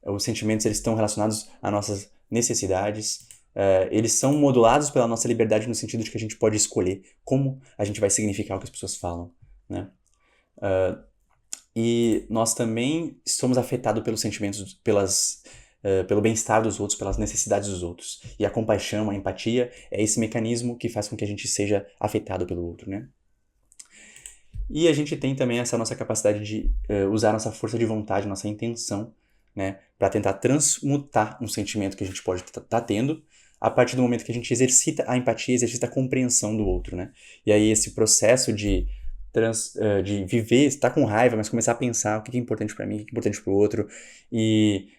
Os sentimentos eles estão relacionados às nossas necessidades, eles são modulados pela nossa liberdade no sentido de que a gente pode escolher como a gente vai significar o que as pessoas falam, né? E nós também somos afetados pelos sentimentos, pelo bem-estar dos outros, pelas necessidades dos outros. E a compaixão, a empatia, é esse mecanismo que faz com que a gente seja afetado pelo outro, né? E a gente tem também essa nossa capacidade de usar nossa força de vontade, nossa intenção, né, para tentar transmutar um sentimento que a gente pode estar tendo a partir do momento que a gente exercita a empatia, exercita a compreensão do outro, né? E aí esse processo de viver, estar com raiva, mas começar a pensar o que é importante para mim, o que é importante para o outro e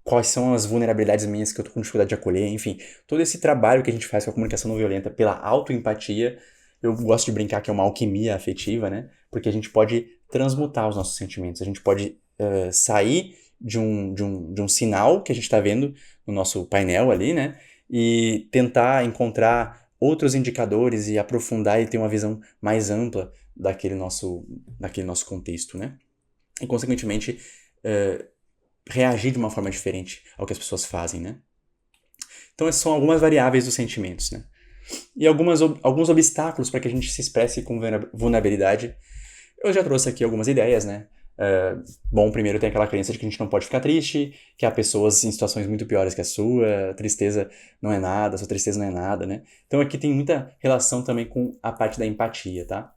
quais são as vulnerabilidades minhas que eu tô com dificuldade de acolher, enfim, todo esse trabalho que a gente faz com a comunicação não violenta pela autoempatia, eu gosto de brincar que é uma alquimia afetiva, né? Porque a gente pode transmutar os nossos sentimentos, a gente pode sair de um sinal que a gente está vendo no nosso painel ali, né? E tentar encontrar outros indicadores e aprofundar e ter uma visão mais ampla daquele nosso contexto, né? E, consequentemente, reagir de uma forma diferente ao que as pessoas fazem, né? Então, essas são algumas variáveis dos sentimentos, né? E alguns obstáculos para que a gente se expresse com vulnerabilidade. Eu já trouxe aqui algumas ideias, né? Bom, primeiro tem aquela crença de que a gente não pode ficar triste, que há pessoas em situações muito piores que a sua, a tristeza não é nada, a sua tristeza não é nada, né? Então aqui tem muita relação também com a parte da empatia, tá?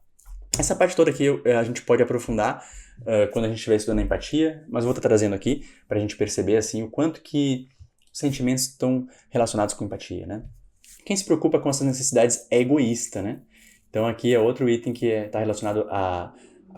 Essa parte toda aqui a gente pode aprofundar quando a gente estiver estudando a empatia, mas eu vou estar trazendo aqui para a gente perceber assim, o quanto que os sentimentos estão relacionados com empatia, né? Quem se preocupa com essas necessidades é egoísta, né? Então aqui é outro item que está relacionado à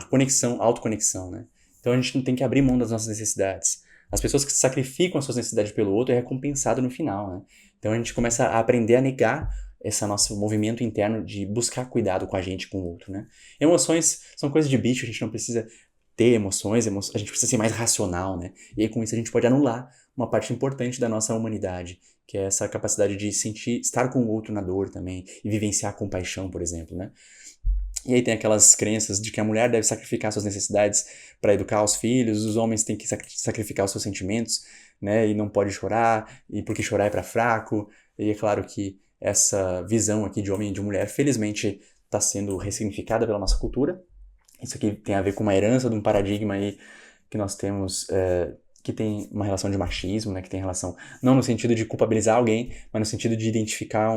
conexão, autoconexão, né? Então a gente não tem que abrir mão das nossas necessidades. As pessoas que sacrificam as suas necessidades pelo outro é recompensado no final, né? Então a gente começa a aprender a negar esse nosso movimento interno de buscar cuidado com a gente, com o outro, né? Emoções são coisas de bicho, a gente não precisa ter emoções, a gente precisa ser mais racional, né? E aí com isso a gente pode anular uma parte importante da nossa humanidade, que é essa capacidade de sentir, estar com o outro na dor também, e vivenciar compaixão, por exemplo, né? E aí tem aquelas crenças de que a mulher deve sacrificar suas necessidades para educar os filhos, os homens têm que sacrificar os seus sentimentos, né? E não pode chorar, e porque chorar é para fraco. E é claro que essa visão aqui de homem e de mulher, felizmente, está sendo ressignificada pela nossa cultura. Isso aqui tem a ver com uma herança de um paradigma aí que nós temos, que tem uma relação de machismo, né? Que tem relação, não no sentido de culpabilizar alguém, mas no sentido de identificar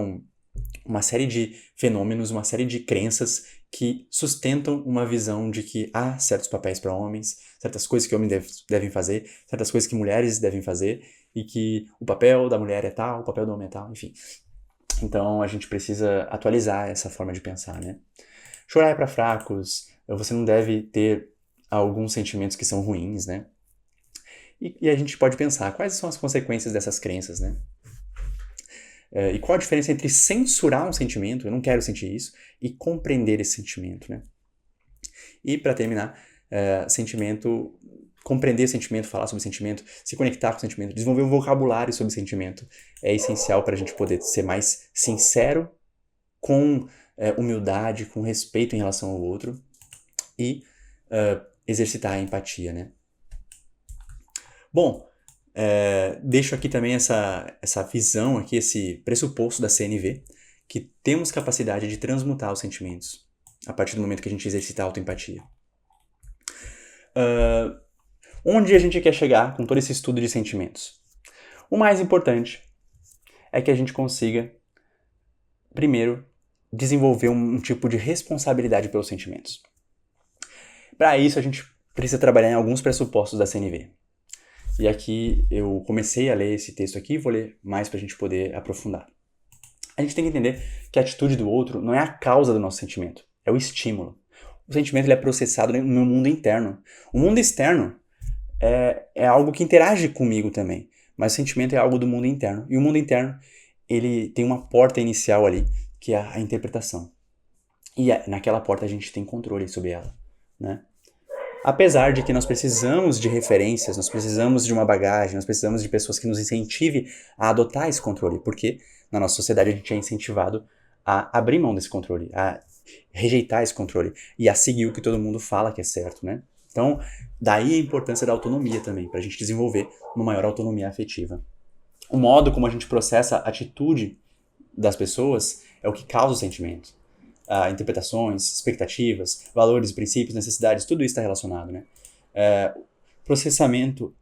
uma série de fenômenos, uma série de crenças que sustentam uma visão de que há certos papéis para homens, certas coisas que homens devem fazer, certas coisas que mulheres devem fazer, e que o papel da mulher é tal, o papel do homem é tal, enfim. Então a gente precisa atualizar essa forma de pensar, né? Chorar é para fracos, você não deve ter alguns sentimentos que são ruins, né? E a gente pode pensar quais são as consequências dessas crenças, né? E qual a diferença entre censurar um sentimento, eu não quero sentir isso, e compreender esse sentimento, né? E para terminar, compreender sentimento, falar sobre sentimento, se conectar com o sentimento, desenvolver um vocabulário sobre sentimento é essencial para a gente poder ser mais sincero, com humildade, com respeito em relação ao outro e exercitar a empatia, né? Bom, deixo aqui também essa visão, aqui, esse pressuposto da CNV, que temos capacidade de transmutar os sentimentos a partir do momento que a gente exercita a autoempatia. Onde a gente quer chegar com todo esse estudo de sentimentos? O mais importante é que a gente consiga, primeiro, desenvolver um tipo de responsabilidade pelos sentimentos. Para isso, a gente precisa trabalhar em alguns pressupostos da CNV. E aqui eu comecei a ler esse texto aqui, vou ler mais para a gente poder aprofundar. A gente tem que entender que a atitude do outro não é a causa do nosso sentimento, é o estímulo. O sentimento ele é processado no meu mundo interno. O mundo externo é algo que interage comigo também, mas o sentimento é algo do mundo interno. E o mundo interno ele tem uma porta inicial ali, que é a interpretação. E naquela porta a gente tem controle sobre ela, né? Apesar de que nós precisamos de referências, nós precisamos de uma bagagem, nós precisamos de pessoas que nos incentivem a adotar esse controle, porque na nossa sociedade a gente é incentivado a abrir mão desse controle, a rejeitar esse controle e a seguir o que todo mundo fala que é certo, né? Então, daí a importância da autonomia também, para a gente desenvolver uma maior autonomia afetiva. O modo como a gente processa a atitude das pessoas é o que causa o sentimento. Interpretações, expectativas, valores, princípios, necessidades, tudo isso está relacionado, né? Processamento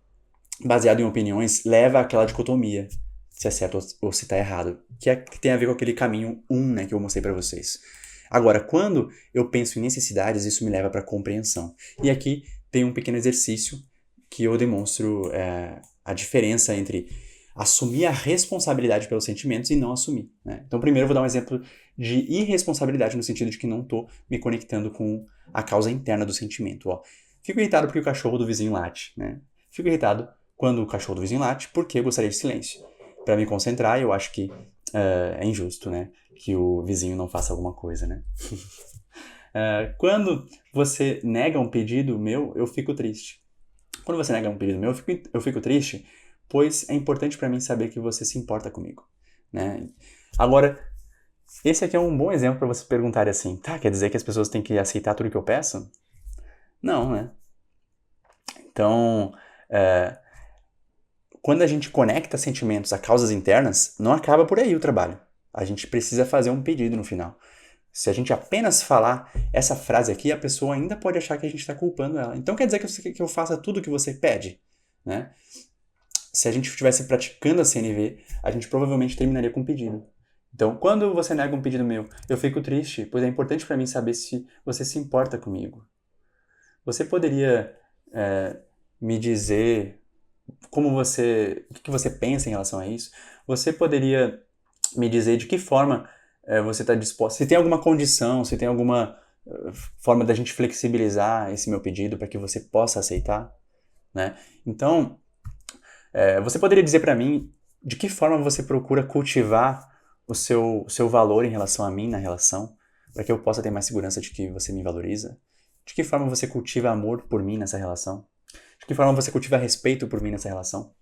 baseado em opiniões leva àquela dicotomia, se é certo ou se está errado, que tem a ver com aquele caminho né, que eu mostrei para vocês. Agora, quando eu penso em necessidades, isso me leva para compreensão. E aqui tem um pequeno exercício que eu demonstro a diferença entre assumir a responsabilidade pelos sentimentos e não assumir, né? Então, primeiro eu vou dar um exemplo de irresponsabilidade no sentido de que não estou me conectando com a causa interna do sentimento. Fico irritado porque o cachorro do vizinho late, né? Fico irritado quando o cachorro do vizinho late porque eu gostaria de silêncio. Para me concentrar, eu acho que é injusto, né? Que o vizinho não faça alguma coisa, né? Quando você nega um pedido meu, eu fico triste. Quando você nega um pedido meu, eu fico triste, pois é importante para mim saber que você se importa comigo, né? Agora, esse aqui é um bom exemplo para você perguntar assim, tá, quer dizer que as pessoas têm que aceitar tudo que eu peço? Não, né? Então, quando a gente conecta sentimentos a causas internas, não acaba por aí o trabalho. A gente precisa fazer um pedido no final. Se a gente apenas falar essa frase aqui, a pessoa ainda pode achar que a gente está culpando ela. Então quer dizer que eu faça tudo o que você pede, né? Se a gente estivesse praticando a CNV, a gente provavelmente terminaria com um pedido. Então, quando você nega um pedido meu, eu fico triste, pois é importante para mim saber se você se importa comigo. Você poderia me dizer o que você pensa em relação a isso? Você poderia me dizer de que forma você está disposto, se tem alguma condição, se tem alguma forma da gente flexibilizar esse meu pedido para que você possa aceitar, né? Então, você poderia dizer para mim de que forma você procura cultivar o seu valor em relação a mim na relação, para que eu possa ter mais segurança de que você me valoriza? De que forma você cultiva amor por mim nessa relação? De que forma você cultiva respeito por mim nessa relação?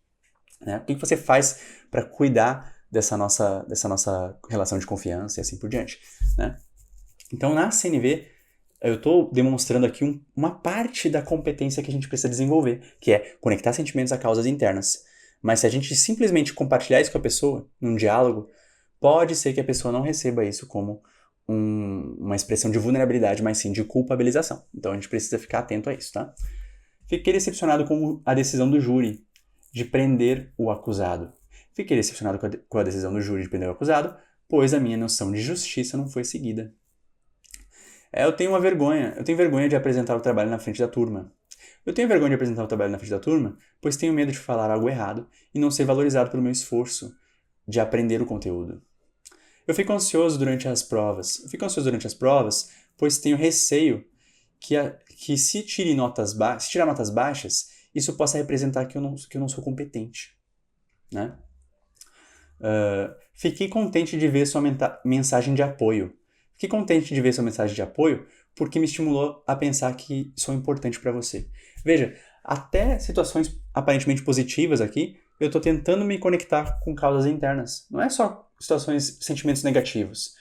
Né? O que você faz para cuidar dessa nossa relação de confiança e assim por diante, né? Então, na CNV, eu estou demonstrando aqui uma parte da competência que a gente precisa desenvolver, que é conectar sentimentos a causas internas. Mas se a gente simplesmente compartilhar isso com a pessoa, num diálogo, pode ser que a pessoa não receba isso como uma expressão de vulnerabilidade, mas sim de culpabilização. Então, a gente precisa ficar atento a isso, tá? Fiquei decepcionado com a decisão do júri de prender o acusado. Fiquei decepcionado com a decisão do júri de prender o acusado, pois a minha noção de justiça não foi seguida. Eu tenho vergonha de apresentar o trabalho na frente da turma. Eu tenho vergonha de apresentar o trabalho na frente da turma, pois tenho medo de falar algo errado e não ser valorizado pelo meu esforço de aprender o conteúdo. Eu fico ansioso durante as provas. Pois tenho receio que se tirar notas baixas, isso possa representar que eu não sou competente, né? Fiquei contente de ver sua mensagem de apoio. Fiquei contente de ver sua mensagem de apoio porque me estimulou a pensar que sou importante para você. Veja, até situações aparentemente positivas aqui, eu estou tentando me conectar com causas internas. Não é só sentimentos negativos.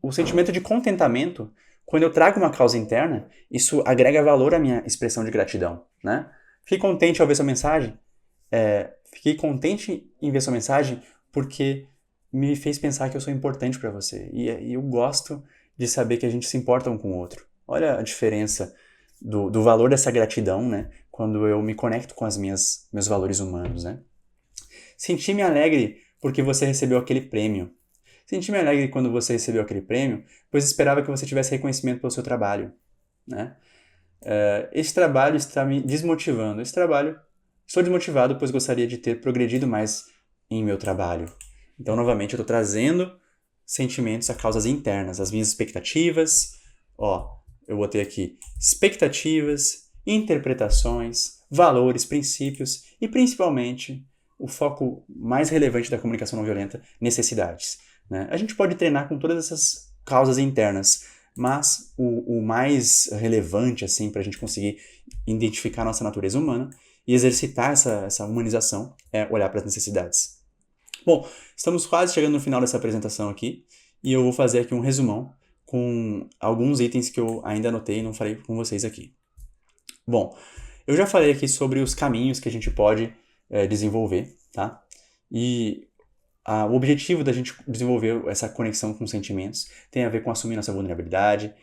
O sentimento de contentamento, quando eu trago uma causa interna, isso agrega valor à minha expressão de gratidão, né? Fiquei contente ao ver sua mensagem. Fiquei contente em ver sua mensagem porque me fez pensar que eu sou importante para você. E eu gosto de saber que a gente se importa um com o outro. Olha a diferença do valor dessa gratidão, né? Quando eu me conecto com meus valores humanos, né? Senti-me alegre porque você recebeu aquele prêmio. Senti-me alegre quando você recebeu aquele prêmio, pois esperava que você tivesse reconhecimento pelo seu trabalho, né? Esse trabalho está me desmotivando. Estou desmotivado, pois gostaria de ter progredido mais em meu trabalho. Então, novamente, eu estou trazendo sentimentos a causas internas, as minhas expectativas. Eu botei aqui expectativas, interpretações, valores, princípios e, principalmente, o foco mais relevante da comunicação não violenta, necessidades, né? A gente pode treinar com todas essas causas internas, mas o mais relevante, assim, para a gente conseguir identificar a nossa natureza humana e exercitar essa humanização é olhar para as necessidades. Bom, estamos quase chegando no final dessa apresentação aqui e eu vou fazer aqui um resumão com alguns itens que eu ainda anotei e não falei com vocês aqui. Bom, eu já falei aqui sobre os caminhos que a gente pode desenvolver, tá? E o objetivo da gente desenvolver essa conexão com sentimentos tem a ver com assumir nossa vulnerabilidade,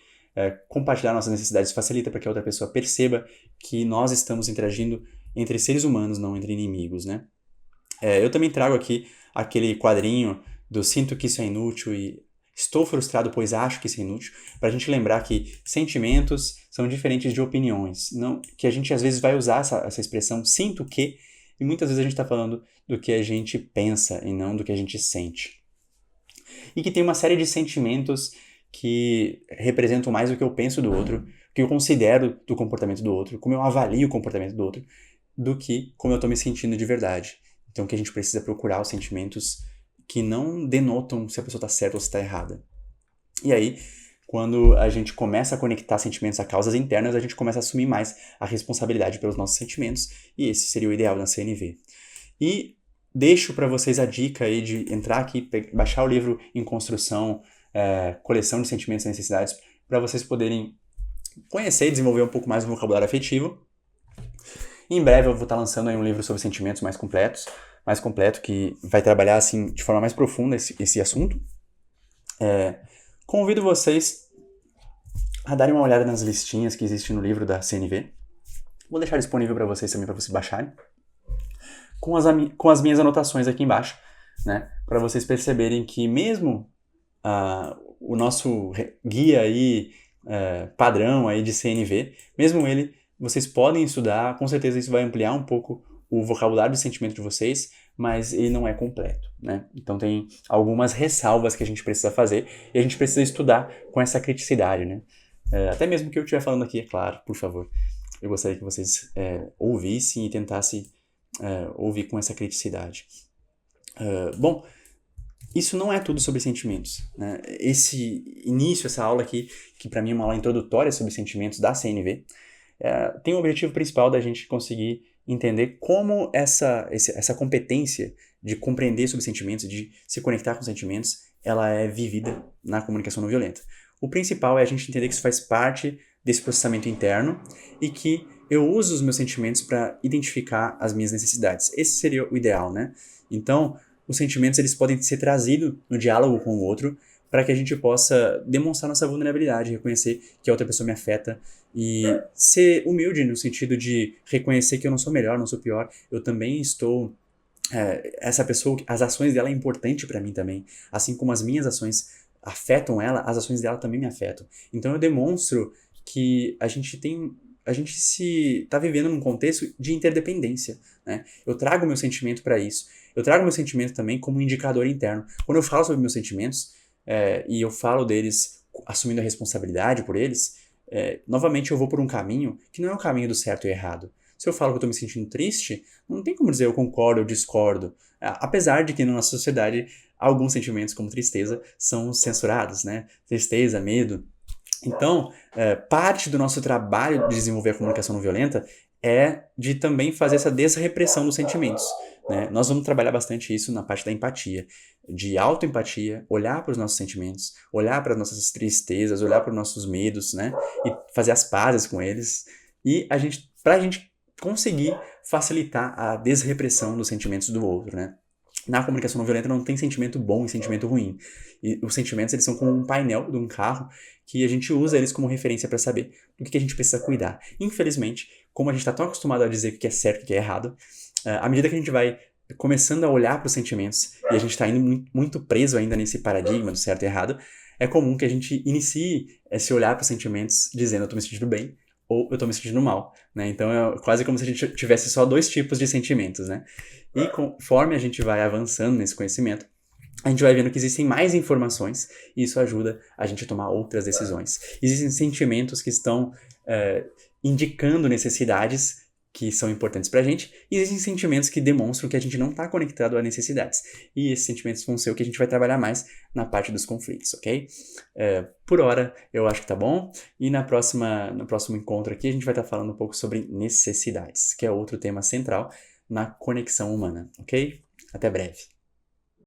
compartilhar nossas necessidades facilita para que a outra pessoa perceba que nós estamos interagindo entre seres humanos, não entre inimigos, né? Eu também trago aqui aquele quadrinho do sinto que isso é inútil e estou frustrado pois acho que isso é inútil, para a gente lembrar que sentimentos são diferentes de opiniões, não, que a gente às vezes vai usar essa expressão sinto que, e muitas vezes a gente está falando do que a gente pensa e não do que a gente sente. E que tem uma série de sentimentos que representam mais o que eu penso do outro, o que eu considero do comportamento do outro, como eu avalio o comportamento do outro, do que como eu estou me sentindo de verdade. Então, que a gente precisa procurar os sentimentos que não denotam se a pessoa está certa ou se está errada. E aí, quando a gente começa a conectar sentimentos a causas internas, a gente começa a assumir mais a responsabilidade pelos nossos sentimentos, e esse seria o ideal na CNV. E deixo para vocês a dica aí de entrar aqui, baixar o livro Em Construção, Coleção de Sentimentos e Necessidades, para vocês poderem conhecer e desenvolver um pouco mais o vocabulário afetivo. Em breve eu vou estar lançando aí um livro sobre sentimentos mais completo, que vai trabalhar assim de forma mais profunda esse assunto. Convido vocês a darem uma olhada nas listinhas que existem no livro da CNV. Vou deixar disponível para vocês também, para vocês baixarem. Com as minhas anotações aqui embaixo, né? Para vocês perceberem que mesmo o nosso guia aí, padrão aí de CNV, mesmo ele, vocês podem estudar, com certeza isso vai ampliar um pouco o vocabulário de sentimento de vocês, mas ele não é completo, né? Então tem algumas ressalvas que a gente precisa fazer e a gente precisa estudar com essa criticidade, né? Até mesmo que eu estiver falando aqui, é claro, por favor, eu gostaria que vocês ouvissem e tentassem ouvir com essa criticidade. Bom, isso não é tudo sobre sentimentos, né? Esse início, essa aula aqui, que para mim é uma aula introdutória sobre sentimentos da CNV, tem o objetivo principal da gente conseguir entender como essa competência de compreender sobre sentimentos, de se conectar com sentimentos, ela é vivida na comunicação não violenta. O principal é a gente entender que isso faz parte desse processamento interno e que eu uso os meus sentimentos para identificar as minhas necessidades. Esse seria o ideal, né? Então, os sentimentos eles podem ser trazidos no diálogo com o outro para que a gente possa demonstrar nossa vulnerabilidade, reconhecer que a outra pessoa me afeta e ser humilde no sentido de reconhecer que eu não sou melhor, não sou pior, eu também estou... essa pessoa, as ações dela é importante para mim também, assim como as minhas ações afetam ela, as ações dela também me afetam. Então eu demonstro que a gente se tá vivendo num contexto de interdependência, né? Eu trago meu sentimento para isso. Eu trago meu sentimento também como um indicador interno. Quando eu falo sobre meus sentimentos e eu falo deles assumindo a responsabilidade por eles, novamente eu vou por um caminho que não é o caminho do certo e errado. Se eu falo que eu estou me sentindo triste, não tem como dizer eu concordo ou discordo. Apesar de que na nossa sociedade alguns sentimentos como tristeza são censurados, né? Tristeza, medo. Então, parte do nosso trabalho de desenvolver a comunicação não violenta é de também fazer essa desrepressão dos sentimentos, né? Nós vamos trabalhar bastante isso na parte da empatia, de autoempatia, olhar para os nossos sentimentos, olhar para as nossas tristezas, olhar para os nossos medos, né? E fazer as pazes com eles. E para a gente conseguir facilitar a desrepressão dos sentimentos do outro, né? Na comunicação não violenta não tem sentimento bom e sentimento ruim. E os sentimentos eles são como um painel de um carro que a gente usa eles como referência para saber do que a gente precisa cuidar. Infelizmente, como a gente está tão acostumado a dizer o que é certo e o que é errado, à medida que a gente vai começando a olhar para os sentimentos e a gente está indo muito preso ainda nesse paradigma do certo e errado, é comum que a gente inicie esse olhar para os sentimentos dizendo eu estou me sentindo bem ou eu estou me sentindo mal, né? Então é quase como se a gente tivesse só dois tipos de sentimentos, né? E conforme a gente vai avançando nesse conhecimento, a gente vai vendo que existem mais informações e isso ajuda a gente a tomar outras decisões. Existem sentimentos que estão indicando necessidades que são importantes pra gente, e existem sentimentos que demonstram que a gente não está conectado a necessidades. E esses sentimentos vão ser o que a gente vai trabalhar mais na parte dos conflitos, ok? Por hora, eu acho que tá bom. E no próximo encontro aqui, a gente vai estar falando um pouco sobre necessidades, que é outro tema central na conexão humana, ok? Até breve.